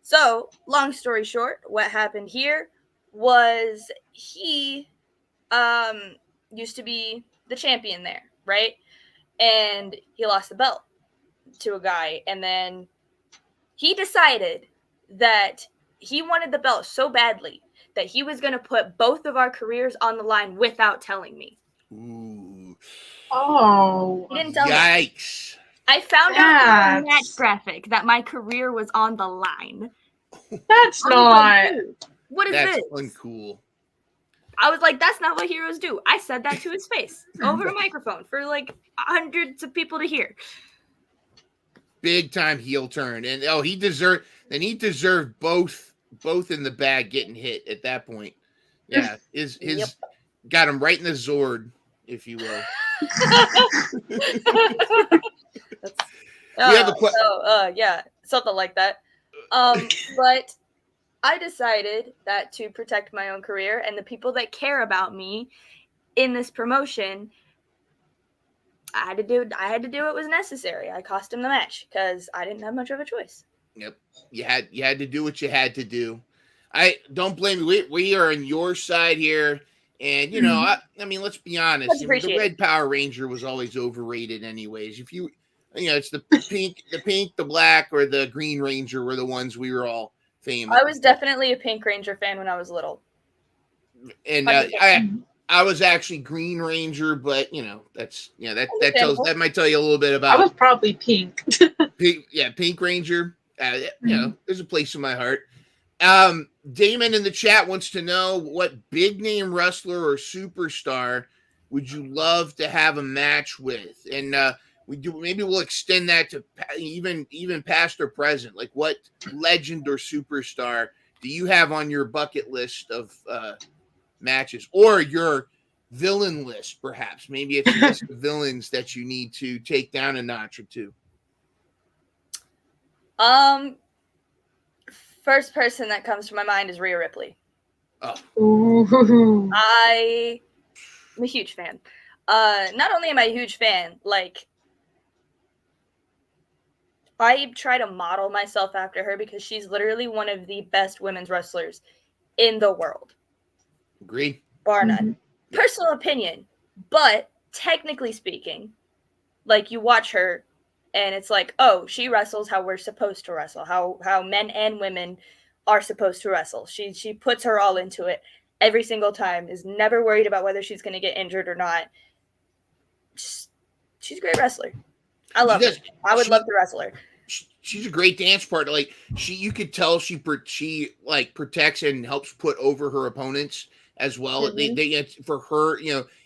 E: So long story short, what happened here was he used to be the champion there, right? And he lost the belt to a guy, and then he decided that he wanted the belt so badly that he was going to put both of our careers on the line without telling me.
B: Ooh.
C: Oh.
E: He didn't tell me.
B: Yikes.
E: I found out in the match graphic that my career was on the line.
C: That's not.
E: What is
B: That's
E: this?
B: uncool.
E: I was like, that's not what heroes do. I said that to his face over a microphone for like hundreds of people to hear.
B: Big time heel turn. And he deserved both in the bag getting hit at that point. Yeah. His got him right in the Zord, if you will.
E: Yeah, something like that. But I decided that to protect my own career and the people that care about me in this promotion, I had to do what was necessary. I cost him the match because I didn't have much of a choice.
B: Yep. You had to do what you had to do. I don't blame you. We are on your side here. And, you know, I mean, let's be honest. The Red Power Ranger was always overrated anyways. If it's the pink, the black, or the Green Ranger were the ones we were all famous.
E: I was definitely a Pink Ranger fan when I was little.
B: And I was actually Green Ranger, but that might tell you a little bit about.
C: I was probably pink.
B: Pink Ranger. There's a place in my heart. Damon in the chat wants to know what big name wrestler or superstar would you love to have a match with, and maybe we'll extend that to even past or present. Like, what legend or superstar do you have on your bucket list of matches, or your villain list, perhaps? Maybe it's a list of villains that you need to take down a notch or two.
E: First person that comes to my mind is Rhea Ripley.
B: Oh.
C: Ooh.
E: I'm a huge fan. Not only am I a huge fan, like, I try to model myself after her because she's literally one of the best women's wrestlers in the world.
B: Agree.
E: Bar none. Personal opinion, but technically speaking, like, you watch her and it's like, oh, she wrestles how we're supposed to wrestle, how men and women are supposed to wrestle. She puts her all into it every single time, is never worried about whether she's going to get injured or not. She's a great wrestler. I love her. I would love to wrestle her.
B: She's a great dance partner. Like, you could tell she like protects and helps put over her opponents as well. They for her,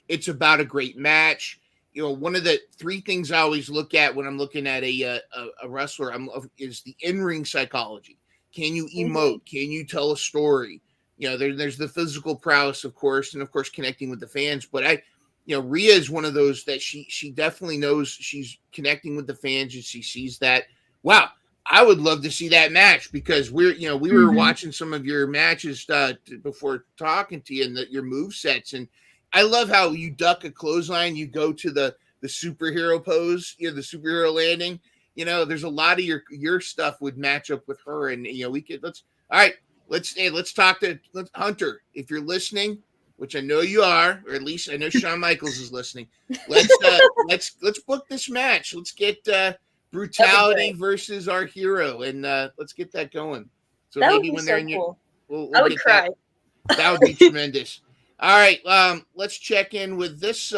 B: it's about a great match. One of the three things I always look at when I'm looking at a wrestler is the in-ring psychology. Can you emote? Can you tell a story? There's the physical prowess, of course, and of course connecting with the fans. But Rhea is one of those that she definitely knows she's connecting with the fans, and she sees that. Wow, I would love to see that match, because we were watching some of your matches before talking to you, and your move sets, and I love how you duck a clothesline, you go to the superhero pose, the superhero landing. There's a lot of your stuff would match up with her, and let's talk to Hunter. If you're listening, which I know you are, or at least I know Shawn Michaels is listening. Let's book this match. Let's get Brutality versus our hero, and let's get that going. So
E: that
B: maybe
E: would be
B: when
E: so
B: they're in
E: cool.
B: we'll
E: I would
B: get
E: cry.
B: That would be tremendous. All right, let's check in with this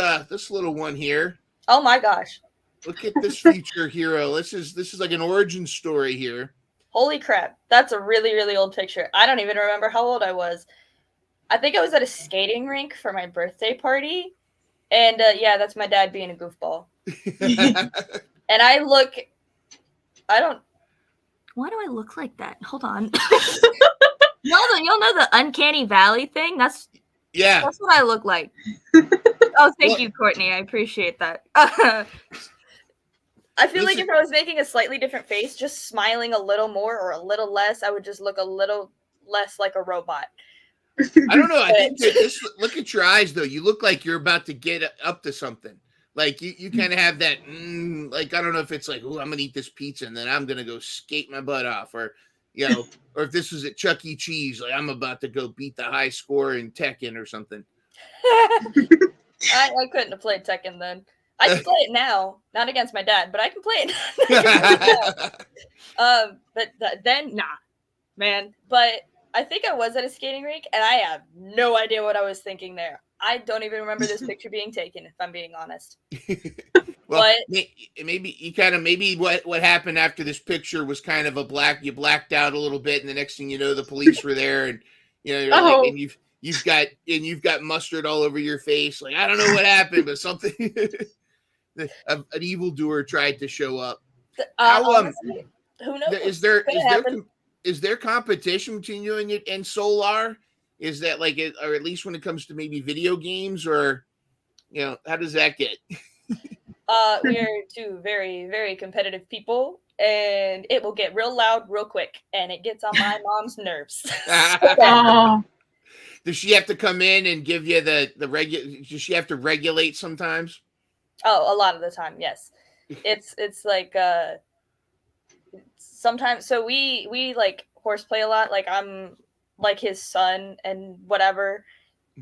B: little one here.
E: Oh my gosh!
B: Look at this future hero. This is like an origin story here.
E: Holy crap! That's a really, really old picture. I don't even remember how old I was. I think I was at a skating rink for my birthday party, and that's my dad being a goofball. And why do I look like that? Hold on. Y'all know the uncanny valley thing? That's what I look like. Oh, thank you, Courtney. I appreciate that. I feel like if I was making a slightly different face, just smiling a little more or a little less, I would just look a little less like a robot.
B: I don't know. I think look at your eyes, though. You look like you're about to get up to something. Like you kind of have that, like, I don't know if it's like, oh, I'm going to eat this pizza and then I'm going to go skate my butt off, or, or if this was at Chuck E. Cheese, like I'm about to go beat the high score in Tekken or something.
E: I couldn't have played Tekken then. I can play it now, not against my dad, but I can play it. But then, nah, man. But I think I was at a skating rink, and I have no idea what I was thinking there. I don't even remember this picture being taken, if I'm being honest.
B: Well, maybe what happened after this picture was kind of you blacked out a little bit, and the next thing you know, the police were there, and and you've got mustard all over your face. Like, I don't know what happened, but something an evildoer tried to show up.
E: Honestly, who knows?
B: Is there competition between you and Solar? Is that like it, or at least when it comes to maybe video games, or how does that get?
E: We're two very, very competitive people, and it will get real loud real quick, and it gets on my mom's nerves.
B: Does she have to come in and give you the does she have to regulate sometimes?
E: Oh, a lot of the time, yes. It's like sometimes. So we like horseplay a lot. Like, I'm like his son and whatever.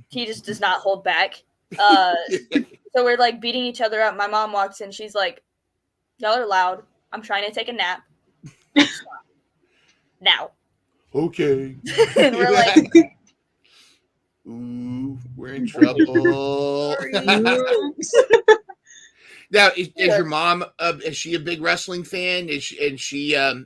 E: He just does not hold back. So we're like beating each other up. My mom walks in. She's like, "Y'all are loud. I'm trying to take a nap. Now."
B: Okay.
E: And we're like,
B: ooh, we're in trouble. Now, is your mom? Is she a big wrestling fan? Is she a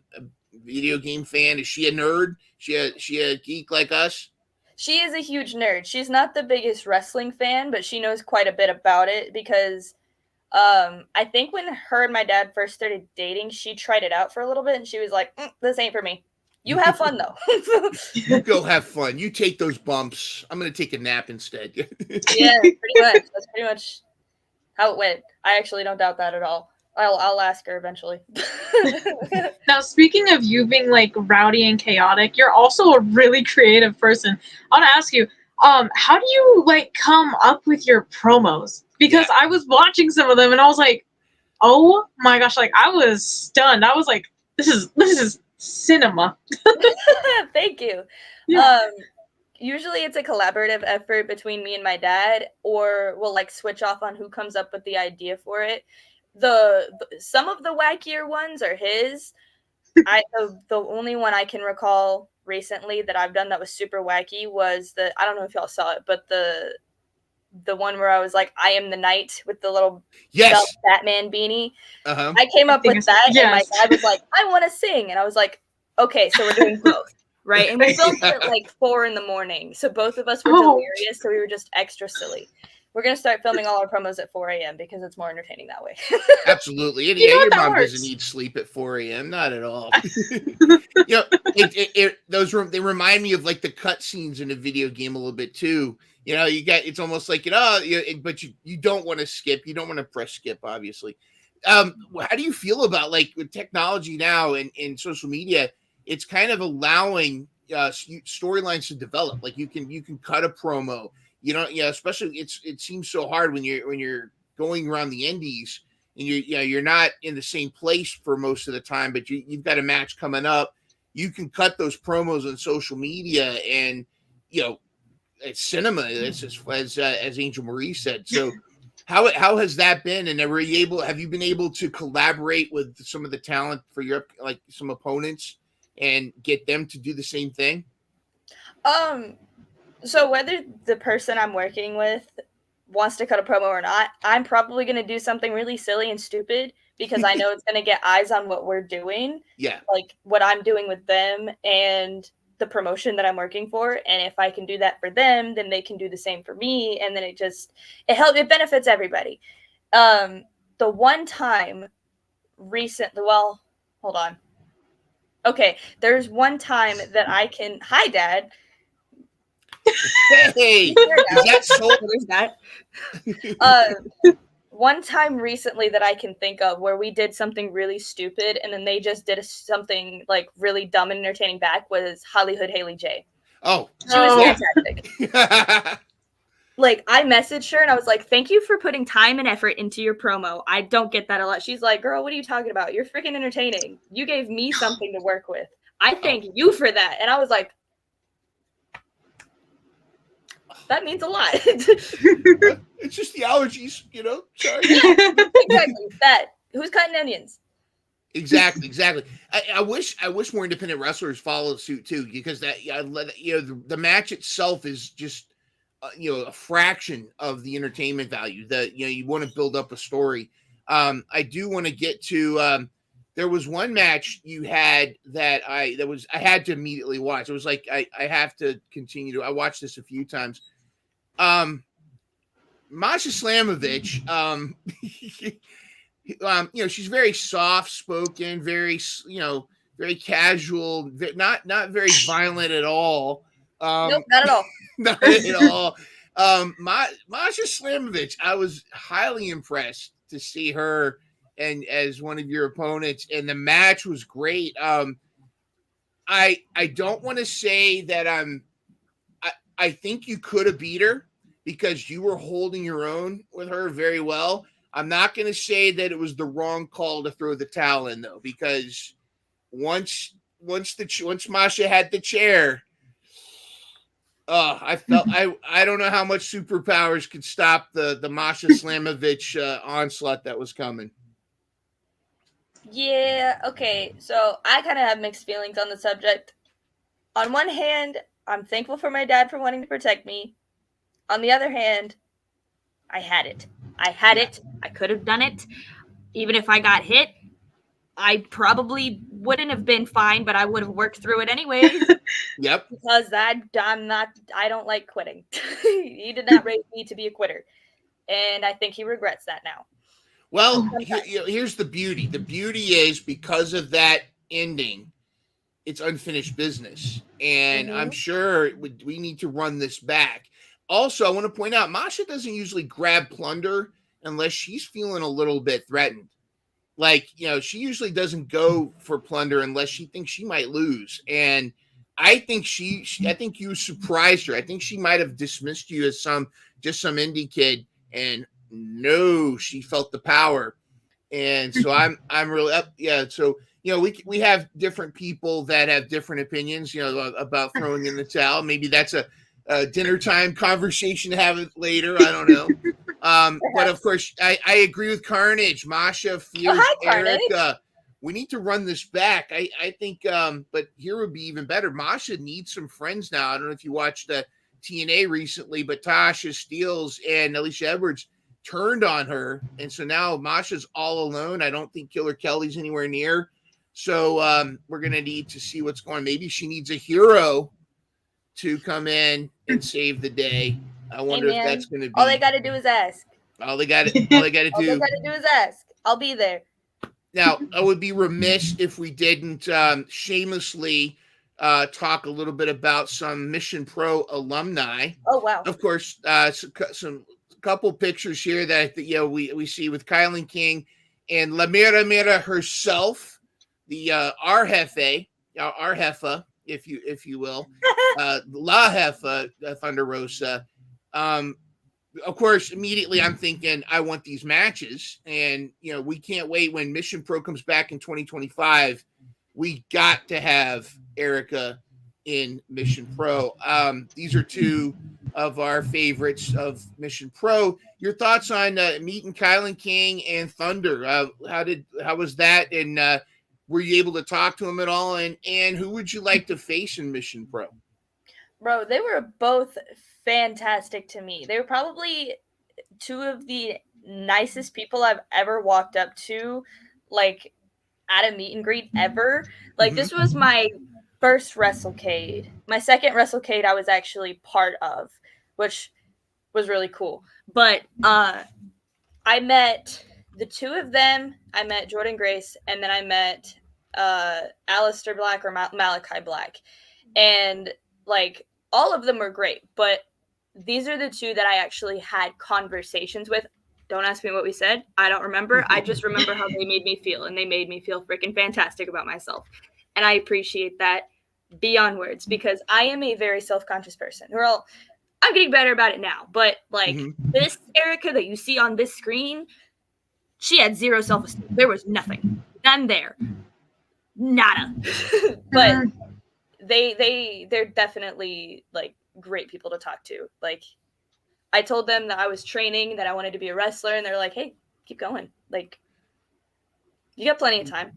B: video game fan? Is she a nerd? She a geek like us?
E: She is a huge nerd. She's not the biggest wrestling fan, but she knows quite a bit about it because I think when her and my dad first started dating, she tried it out for a little bit and she was like, "This ain't for me. You have fun though."
B: You go have fun. You take those bumps. I'm gonna take a nap instead.
E: Yeah, pretty much. That's pretty much how it went. I actually don't doubt that at all. I'll ask her eventually.
C: Now, speaking of you being like rowdy and chaotic, you're also a really creative person. I want to ask you, how do you like come up with your promos? Because I was watching some of them and I was like, oh my gosh, like I was stunned. I was like, this is cinema.
E: Thank you.
C: Yeah.
E: Usually it's a collaborative effort between me and my dad, or we'll like switch off on who comes up with the idea for it. Some of the wackier ones are his. The only one I can recall recently that I've done that was super wacky was I don't know if y'all saw it, but the one where I was like, "I am the knight" with the little Batman beanie.
B: Uh-huh.
E: I came up with that,
C: yes.
E: and my dad was like, "I want to sing," and I was like, "Okay, so we're doing both." Right, and we filmed it at like 4 a.m, so both of us were delirious, so we were just extra silly. We're gonna start filming all our promos at 4 a.m. because it's more entertaining that way.
B: Absolutely.
C: You know
B: Yeah,
C: what,
B: your
C: that
B: mom
C: works.
B: doesn't need sleep at 4 a.m. Not at all. They remind me of like the cutscenes in a video game a little bit too. It's almost like but you don't want to skip. You don't want to press skip, obviously. How do you feel about like with technology now and social media? It's kind of allowing storylines to develop. Like you can cut a promo. Especially it seems so hard when you're going around the indies and you're not in the same place for most of the time, but you've got a match coming up. You can cut those promos on social media and it's cinema, as Angel Marie said. So how has that been? And have you been able to collaborate with some of the talent for your like some opponents and get them to do the same thing?
E: So whether the person I'm working with wants to cut a promo or not, I'm probably going to do something really silly and stupid because I know it's going to get eyes on what we're doing.
B: Yeah.
E: Like what I'm doing with them and the promotion that I'm working for. And if I can do that for them, then they can do the same for me. And then it benefits everybody. The one time recently, well, hold on. Okay. There's one time that hi, Dad.
B: Hey, is that so?
E: There's that. One time recently that I can think of where we did something really stupid and then they just did something like really dumb and entertaining back was Hollywood Haley J.
B: Oh,
E: she was fantastic. Like I messaged her and I was like, "Thank you for putting time and effort into your promo. I don't get that a lot." She's like, "Girl, what are you talking about? You're freaking entertaining. You gave me something to work with. I thank you for that." And I was like, that means a lot.
B: It's just the allergies, Sorry.
E: Exactly. That. Who's cutting onions?
B: Exactly. I wish more independent wrestlers follow suit too, because the match itself is just a fraction of the entertainment value. That you want to build up a story. I do want to get to. There was one match you had that I had to immediately watch. It was like I have to continue to. I watched this a few times. Masha Slamovich, she's very soft spoken, very very casual, not very violent at all.
E: Nope, not at all.
B: Not at all. Masha Slamovich, I was highly impressed to see her and as one of your opponents, and the match was great. I don't want to say that I think you could have beat her because you were holding your own with her very well. I'm not going to say that it was the wrong call to throw the towel in though, because once Masha had the chair, I felt I don't know how much superpowers could stop the Masha Slamovich onslaught that was coming.
E: Yeah, okay. So I kind of have mixed feelings on the subject. On one hand, I'm thankful for my dad for wanting to protect me. On the other hand, I had it. I could have done it. Even if I got hit, I probably wouldn't have been fine, but I would have worked through it anyway.
B: Yep.
E: Because I don't like quitting. He did not raise me to be a quitter. And I think he regrets that now.
B: Well, here's the beauty. The beauty is because of that ending, it's unfinished business. And I'm sure we need to run this back. Also, I want to point out, Masha doesn't usually grab plunder unless she's feeling a little bit threatened. Like, she usually doesn't go for plunder unless she thinks she might lose. And I think I think you surprised her. I think she might have dismissed you as some indie kid, and no, she felt the power. And so I'm really up. Yeah. So, we have different people that have different opinions, about throwing in the towel. Maybe that's a dinner time conversation to have it later. I don't know. But of course, I agree with Carnage. Masha fears Airica. We need to run this back. I think, but here would be even better. Masha needs some friends now. I don't know if you watched TNA recently, but Tasha Steeles and Alicia Edwards turned on her. And so now Masha's all alone. I don't think Killer Kelly's anywhere near. So we're going to need to see what's going on. Maybe she needs a hero to come in and save the day. I wonder if that's going to be
E: all they got to do is ask.
B: all they got to do.
E: All they got to do is ask. I'll be there.
B: Now, I would be remiss if we didn't shamelessly talk a little bit about some Mission Pro alumni.
E: Oh wow!
B: Of course, some couple pictures here that we see with Kylan King and La Mira herself, the our Jefa, if you will, La Jefa Thunder Rosa. Of course, immediately I'm thinking I want these matches, and we can't wait when Mission Pro comes back in 2025. We got to have Airica in Mission Pro. These are two of our favorites of Mission Pro. Your thoughts on meeting Kylan King and Thunder? How was that? And were you able to talk to him at all? And who would you like to face in Mission Pro?
E: Bro, they were both fantastic to me. They were probably two of the nicest people I've ever walked up to, like at a meet and greet ever. Like this was my first WrestleCade. My second WrestleCade I was actually part of, which was really cool. But I met the two of them. I met Jordan Grace, and then I met Aleister Black or Malachi Black. And like all of them were great, but these are the two that I actually had conversations with. Don't ask me what we said. I don't remember. I just remember how they made me feel, and they made me feel freaking fantastic about myself. And I appreciate that beyond words, because I am a very self-conscious person. Well, I'm getting better about it now, but like this Airica that you see on this screen, she had zero self-esteem. There was nothing. None there. Nada. But they're definitely like great people to talk to. Like I told them that I was training, that I wanted to be a wrestler, and they're like, "Hey, keep going. Like you got plenty of time.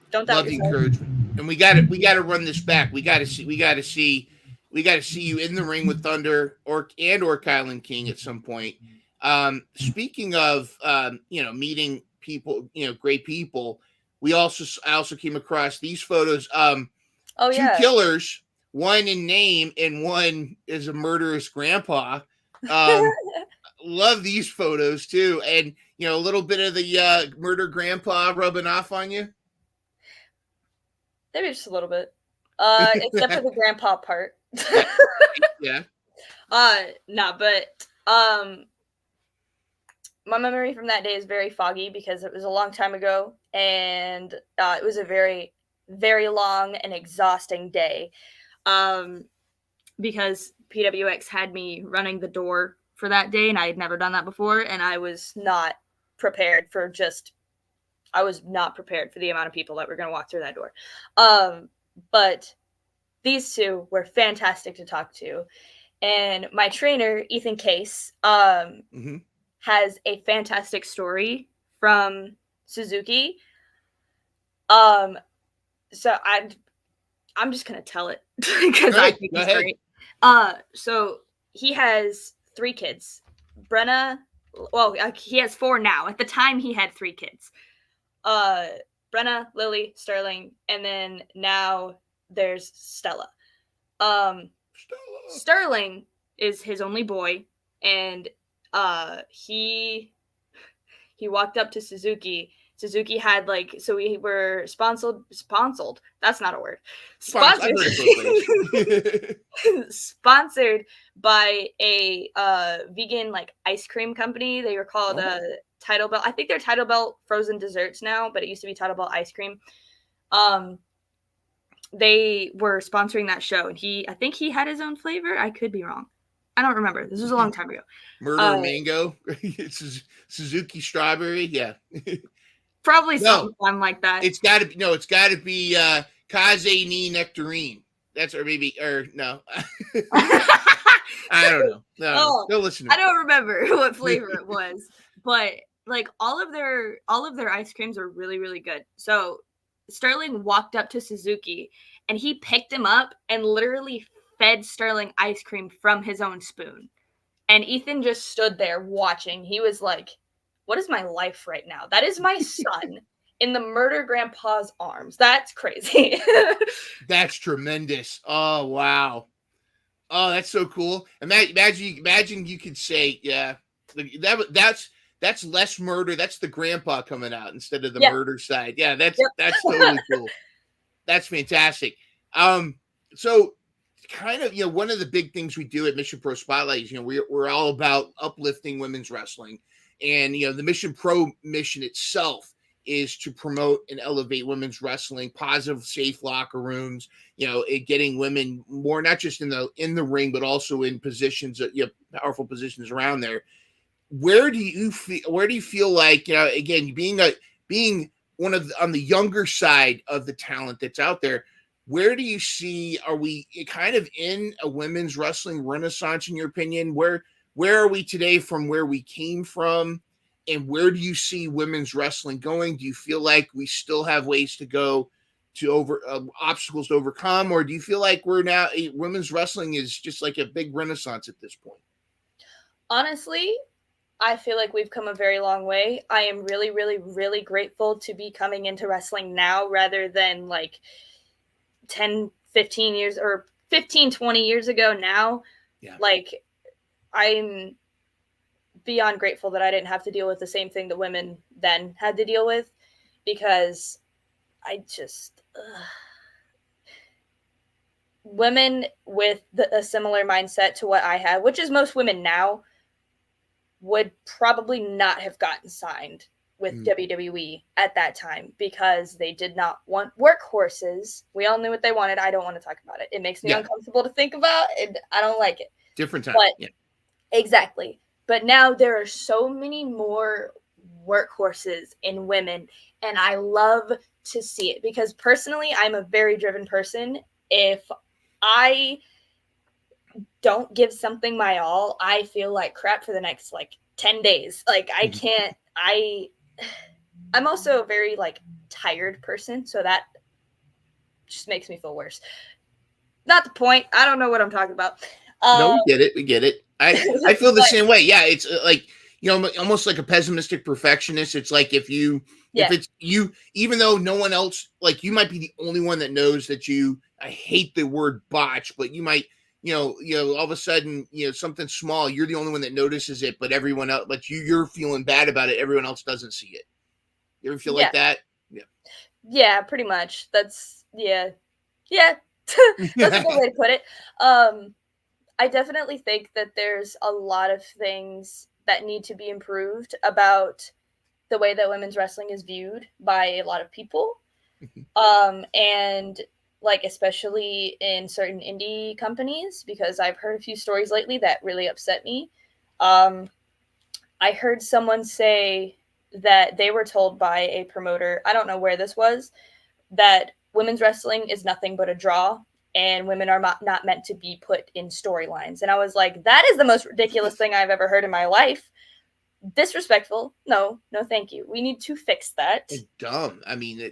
E: Don't doubt yourself."
B: Love the encouragement. And we got to run this back. We got to see you in the ring with Thunder or Kylan King at some point. Speaking of meeting people, great people, I also came across these photos. Two killers, one in name and one is a murderous grandpa. Love these photos too. And a little bit of the murder grandpa rubbing off on you.
E: Maybe just a little bit. Except for the grandpa part.
B: Yeah.
E: But my memory from that day is very foggy because it was a long time ago, and it was a very, very long and exhausting day. Because PWX had me running the door for that day, and I had never done that before, and I was not prepared for the amount of people that were going to walk through that door. But these two were fantastic to talk to. And my trainer, Ethan Case, has a fantastic story from Suzuki. So I'm just going to tell it because I think it's great. So he has 3 kids. Brenna, well, he has 4 now. At the time, he had 3 kids. Brenna, Lily, Sterling, and then now there's Stella. Sterling is his only boy, and he walked up to Suzuki. Suzuki had so we were sponsored. That's not a word. Sponsored by a vegan ice cream company. They were called Title Belt. I think they're Title Belt Frozen Desserts now, but it used to be Title Belt Ice Cream. They were sponsoring that show, and I think he had his own flavor. I could be wrong. I don't remember. This was a long time ago.
B: Murder mango. It's Suzuki strawberry. Yeah.
E: Probably something like that.
B: It's got to be Kaze ni nectarine. That's no. I don't know. No, don't listen to me.
E: I don't remember what flavor it was, but all of their ice creams are really, really good. So Sterling walked up to Suzuki and he picked him up and literally fed Sterling ice cream from his own spoon. And Ethan just stood there watching. He was like, what is my life right now? That is my son in the murder grandpa's arms. That's crazy.
B: That's tremendous. Oh, wow. Oh, that's so cool. Imagine you could say, yeah, that's less murder. That's the grandpa coming out instead of the murder side. Yeah, that's totally cool. That's fantastic. So kind of, one of the big things we do at Mission Pro Spotlight is, we're all about uplifting women's wrestling, and the Mission Pro mission itself is to promote and elevate women's wrestling, positive, safe locker rooms, getting women more, not just in the ring, but also in positions, powerful positions around there. Where do you feel like, again, being one of on the younger side of the talent that's out there, where do you see, are we kind of in a women's wrestling renaissance, in your opinion? Where are we today from where we came from? And where do you see women's wrestling going? Do you feel like we still have ways to go to obstacles to overcome? Or do you feel like women's wrestling is just like a big renaissance at this point?
E: Honestly, I feel like we've come a very long way. I am really, really, really grateful to be coming into wrestling now rather than like 10, 15 years or 15, 20 years ago now. Yeah. Like, I'm beyond grateful that I didn't have to deal with the same thing that women then had to deal with, because I just women with a similar mindset to what I had, which is most women now, would probably not have gotten signed with WWE at that time, because they did not want workhorses. We all knew what they wanted. I don't want to talk about it. It makes me uncomfortable to think about, and I don't like it.
B: Different time.
E: But, exactly. But now there are so many more workhorses in women, and I love to see it, because personally, I'm a very driven person. If I don't give something my all, I feel like crap for the next 10 days. Like, I can't, I'm also a very tired person, so that just makes me feel worse. Not the point. I don't know what I'm talking about.
B: No, we get it. I feel the same way. Yeah, it's almost like a pessimistic perfectionist. It's like if it's you, even though no one else, you might be the only one that knows that I hate the word botch, but you might, all of a sudden, something small, you're the only one that notices it, but everyone else, but you're feeling bad about it. Everyone else doesn't see it. You ever feel like that? Yeah.
E: Yeah, pretty much. That's That's a good way to put it. I definitely think that there's a lot of things that need to be improved about the way that women's wrestling is viewed by a lot of people. And especially in certain indie companies, because I've heard a few stories lately that really upset me. I heard someone say that they were told by a promoter, I don't know where this was, that women's wrestling is nothing but a draw, and women are not meant to be put in storylines. And I was like, that is the most ridiculous thing I've ever heard in my life. Disrespectful. No, thank you. We need to fix that.
B: It's dumb. I mean,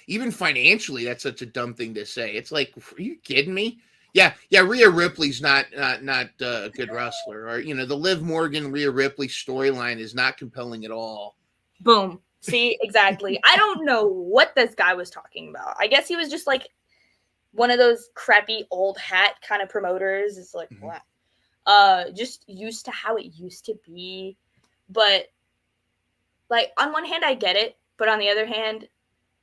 B: even financially, that's such a dumb thing to say. It's like, are you kidding me? Yeah. Rhea Ripley's not a good wrestler, or the Liv Morgan Rhea Ripley storyline is not compelling at all.
E: Boom. See, exactly. I don't know what this guy was talking about. I guess he was just one of those crappy old hat kind of promoters. It's wow. Just used to how it used to be. But on one hand, I get it, but on the other hand,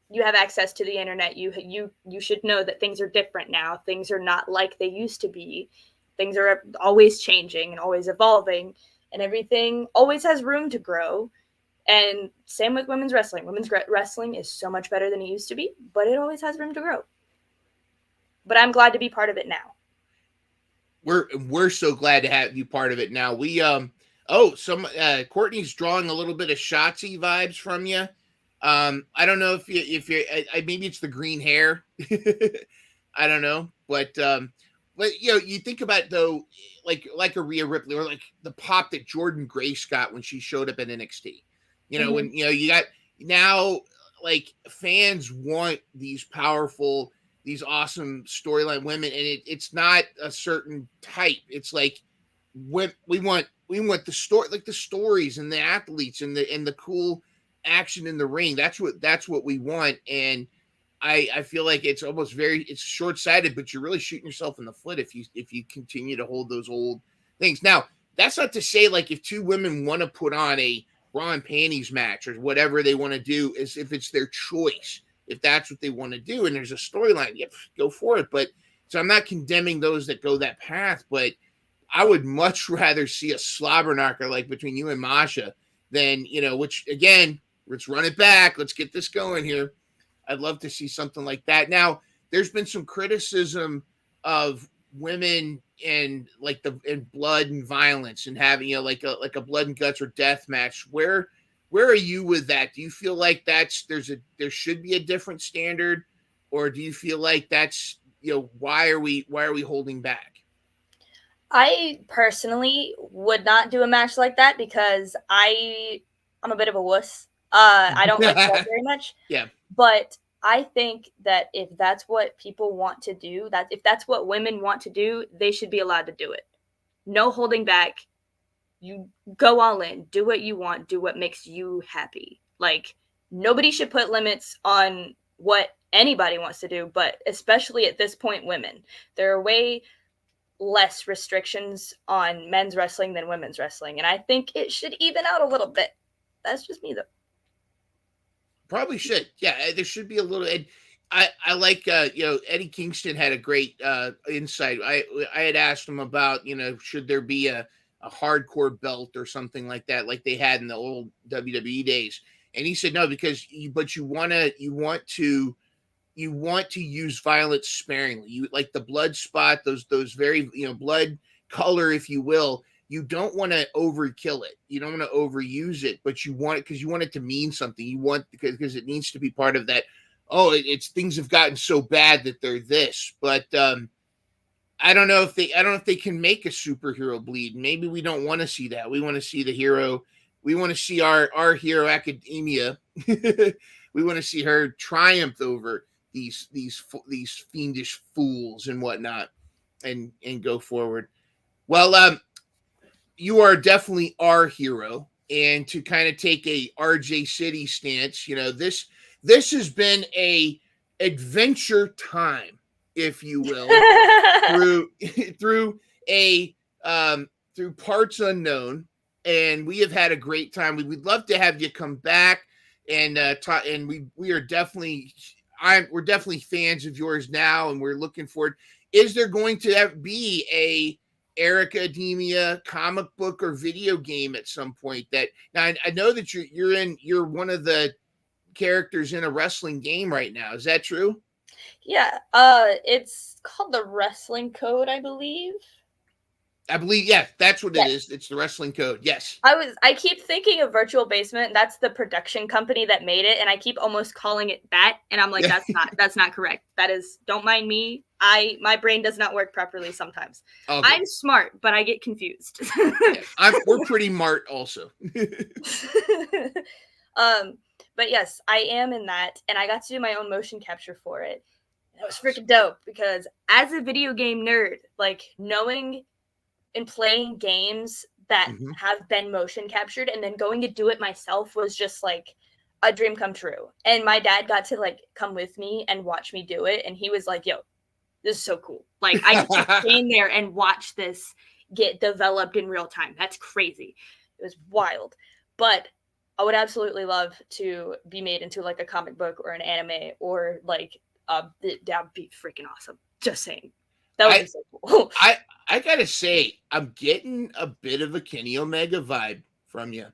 E: you have access to the internet. You should know that things are different now. Things are not like they used to be. Things are always changing and always evolving, and everything always has room to grow. And same with women's wrestling. Women's wrestling is so much better than it used to be, but it always has room to grow. But I'm glad to be part of it now.
B: We're so glad to have you part of it now. We Courtney's drawing a little bit of Shotzi vibes from you. I don't know if you're maybe it's the green hair. I don't know, but you think about though, like a Rhea Ripley, or like the pop that Jordan Grace got when she showed up at NXT. When you got now, fans want these powerful, these awesome storyline women, and it's not a certain type. It's like we want the story, the stories and the athletes and the cool action in the ring. That's what we want. And I feel like it's almost it's short-sighted, but you're really shooting yourself in the foot if you continue to hold those old things. Now, that's not to say like if two women want to put on a bra and panties match or whatever they want to do, is if it's their choice, if that's what they want to do, and there's a storyline, yeah, go for it. But so I'm not condemning those that go that path, but I would much rather see a slobber knocker like between you and Masha than, which again, let's run it back. Let's get this going here. I'd love to see something like that. Now, there's been some criticism of women and like in blood and violence and having like a blood and guts or death match. Where are you with that? Do you feel like there should be a different standard, or do you feel like that's why are we holding back?
E: I personally would not do a match like that because I'm a bit of a wuss. I don't like blood very much.
B: Yeah.
E: But I think that if that's what people want to do, that if that's what women want to do, they should be allowed to do it. No holding back. You go all in. Do what you want. Do what makes you happy. Like, nobody should put limits on what anybody wants to do, but especially at this point, women. There are way less restrictions on men's wrestling than women's wrestling, and I think it should even out a little bit. That's just me, though.
B: Probably should. Yeah, there should be a little. And I like Eddie Kingston had a great insight. I had asked him about should there be a hardcore belt or something like that, like they had in the old WWE days, and he said no, because you want to use violence sparingly. You like the blood spot, those very blood color, if you will. You don't want to overkill it. You don't want to overuse it, but you want it because you want it to mean something. You want because it needs to be part of that. Oh, it's things have gotten so bad that they're this. But I don't know if they can make a superhero bleed. Maybe we don't want to see that. We want to see the hero. We want to see our hero Academia. We want to see her triumph over these fiendish fools and whatnot, and go forward. Well, you are definitely our hero, and to kind of take a RJ City stance, this has been a adventure time, if you will, through parts unknown, and we have had a great time. We'd love to have you come back and talk. And we are definitely we're definitely fans of yours now, and we're looking forward. Is there going to be a Airica Demia comic book or video game at some point? That now I know that you're one of the characters in a wrestling game right now. Is that true?
E: Yeah. It's called the Wrestling Code, I believe.
B: Yeah, that's what it is. It's the Wrestling Code. Yes.
E: I keep thinking of Virtual Basement. That's the production company that made it, and I keep almost calling it that, and I'm like, that's not correct. That is, don't mind me. My brain does not work properly sometimes. Okay. I'm smart, but I get confused.
B: We're pretty smart also.
E: But yes, I am in that, and I got to do my own motion capture for it. That was freaking dope because as a video game nerd, like knowing and playing games that have been motion captured and then going to do it myself was just like a dream come true. And my dad got to like come with me and watch me do it. And he was like, yo, this is so cool. Like I get to stand there and watch this get developed in real time. That's crazy. It was wild. But I would absolutely love to be made into like a comic book or an anime or like that would be freaking awesome. Just saying. That would be so cool.
B: I gotta say, I'm getting a bit of a Kenny Omega vibe from you.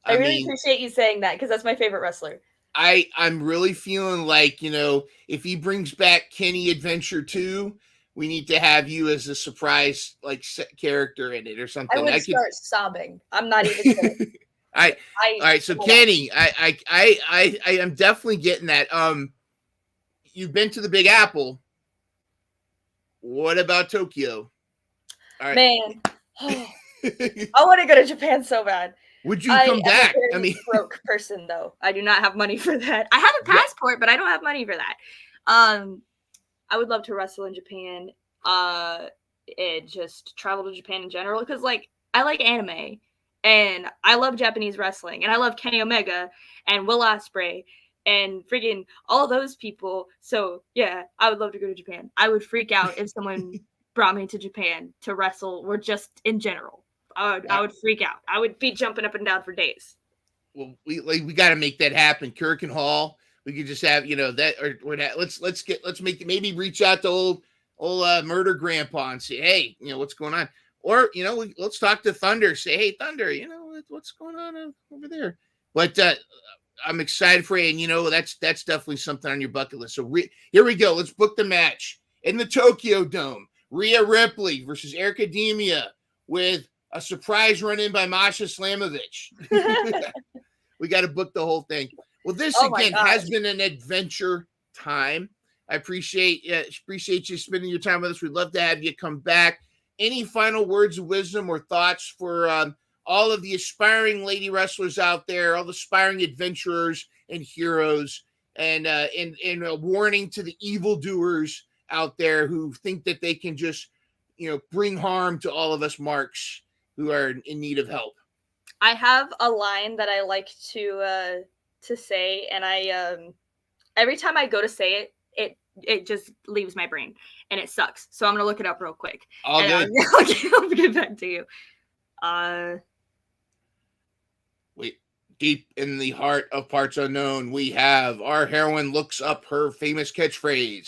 E: I really appreciate you saying that because that's my favorite wrestler.
B: I'm really feeling like, if he brings back Kenny Adventure 2, we need to have you as a surprise like character in it or something.
E: I would start sobbing. I'm not even kidding.
B: All right. So Kenny, I am definitely getting that. You've been to the Big Apple. What about Tokyo? All right.
E: Man, I want to go to Japan so bad.
B: Would you come back?
E: I mean, broke person though. I do not have money for that. I have a passport, but I don't have money for that. I would love to wrestle in Japan. And just travel to Japan in general because, like, I like anime and I love Japanese wrestling and I love Kenny Omega and Will Ospreay and friggin' all those people. So yeah, I would love to go to Japan. I would freak out if someone brought me to Japan to wrestle or just in general. I would freak out. I would be jumping up and down for days.
B: Well, we got to make that happen. Kirk and Hall. We could just have that or that. Let's make maybe reach out to old murder grandpa and say, hey, what's going on? Or let's talk to Thunder. Say, hey, Thunder, what's going on over there? But I'm excited for you, and that's definitely something on your bucket list. So here we go. Let's book the match in the Tokyo Dome. Rhea Ripley versus Airica Demia with a surprise run in by Masha Slamovich. We got to book the whole thing. Well, this again has been an adventure time. I appreciate you spending your time with us. We'd love to have you come back. Any final words of wisdom or thoughts for all of the aspiring lady wrestlers out there, all the aspiring adventurers and heroes, and a warning to the evildoers out there who think that they can just bring harm to all of us marks who are in need of help?
E: I have a line that I like to say, and I every time I go to say it just leaves my brain, and it sucks. So I'm gonna look it up real quick.
B: All good.
E: I'll get back to you.
B: Wait, deep in the heart of parts unknown, we have our heroine looks up her famous catchphrase.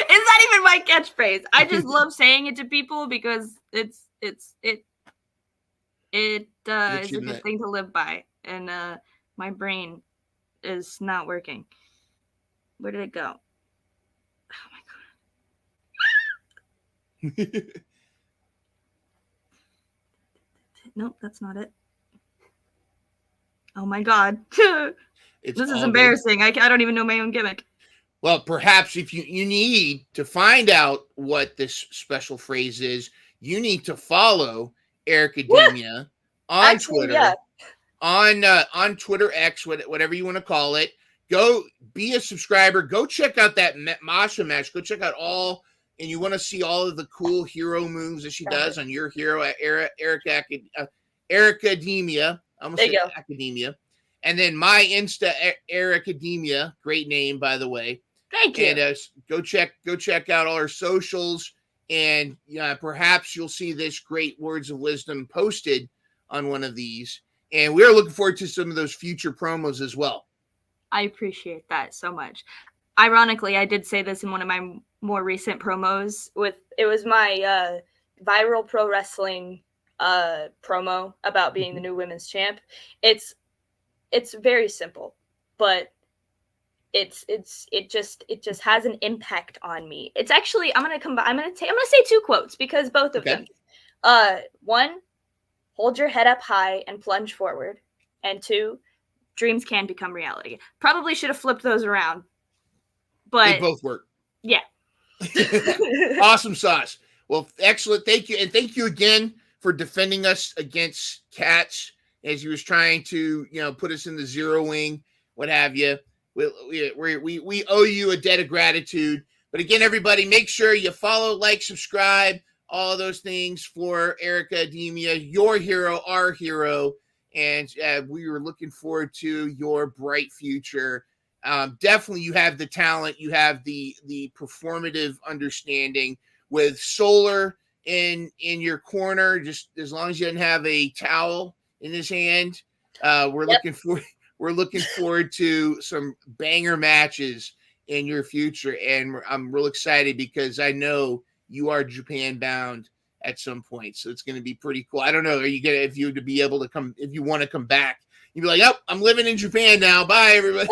E: It's not even my catchphrase. I just love saying it to people because it's a good thing to live by, and my brain is not working. Where did it go? Oh my god. Nope, that's not it. Oh my god. This is embarrassing. Good. I don't even know my own gimmick.
B: Well, perhaps if you need to find out what this special phrase is, you need to follow Airica Demia on Twitter, yeah. On Twitter X, whatever you want to call it. Go be a subscriber. Go check out that Masha match. Go check out and you want to see all of the cool hero moves that she does on your hero at Airica Demia. I almost said Academia. And then my Insta, Airica Demia. Great name, by the way.
E: Thank you.
B: And go check out all our socials, and perhaps you'll see this great words of wisdom posted on one of these. And we're looking forward to some of those future promos as well.
E: I appreciate that so much. Ironically, I did say this in one of my more recent promos. It was my viral pro wrestling promo about being the new women's champ. It's very simple, but it just has an impact on me. It's actually I'm gonna say two quotes because both of them. One, hold your head up high and plunge forward, and two, dreams can become reality. Probably should have flipped those around, but
B: they both work.
E: Yeah.
B: Awesome sauce. Well, excellent. Thank you, and thank you again for defending us against Cats as he was trying to put us in the zero wing, what have you. We owe you a debt of gratitude. But again, everybody, make sure you follow, like, subscribe, all of those things for Airica Demia, your hero, our hero. And we were looking forward to your bright future. Definitely, you have the talent. You have the performative understanding with Solar in your corner. Just as long as you didn't have a towel in his hand, we're looking forward to some banger matches in your future. And I'm real excited because I know you are Japan bound at some point. So it's going to be pretty cool. I don't know. Are you going to, if you want to come back, you'd be like, oh, I'm living in Japan now. Bye, everybody.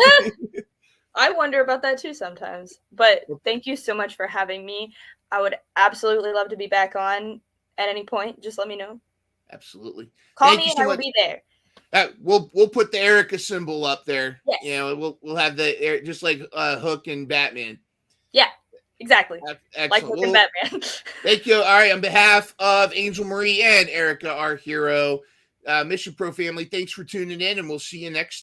E: I wonder about that too sometimes, but thank you so much for having me. I would absolutely love to be back on at any point. Just let me know.
B: Absolutely.
E: Call me and I will be there.
B: We'll put the Airica symbol up there. Yes. We'll have the just like Hook and Batman.
E: Yeah, exactly.
B: Excellent.
E: Like Hook and Batman.
B: Thank you. All right, on behalf of Angel Marie and Airica, our hero, Mission Pro family, thanks for tuning in, and we'll see you next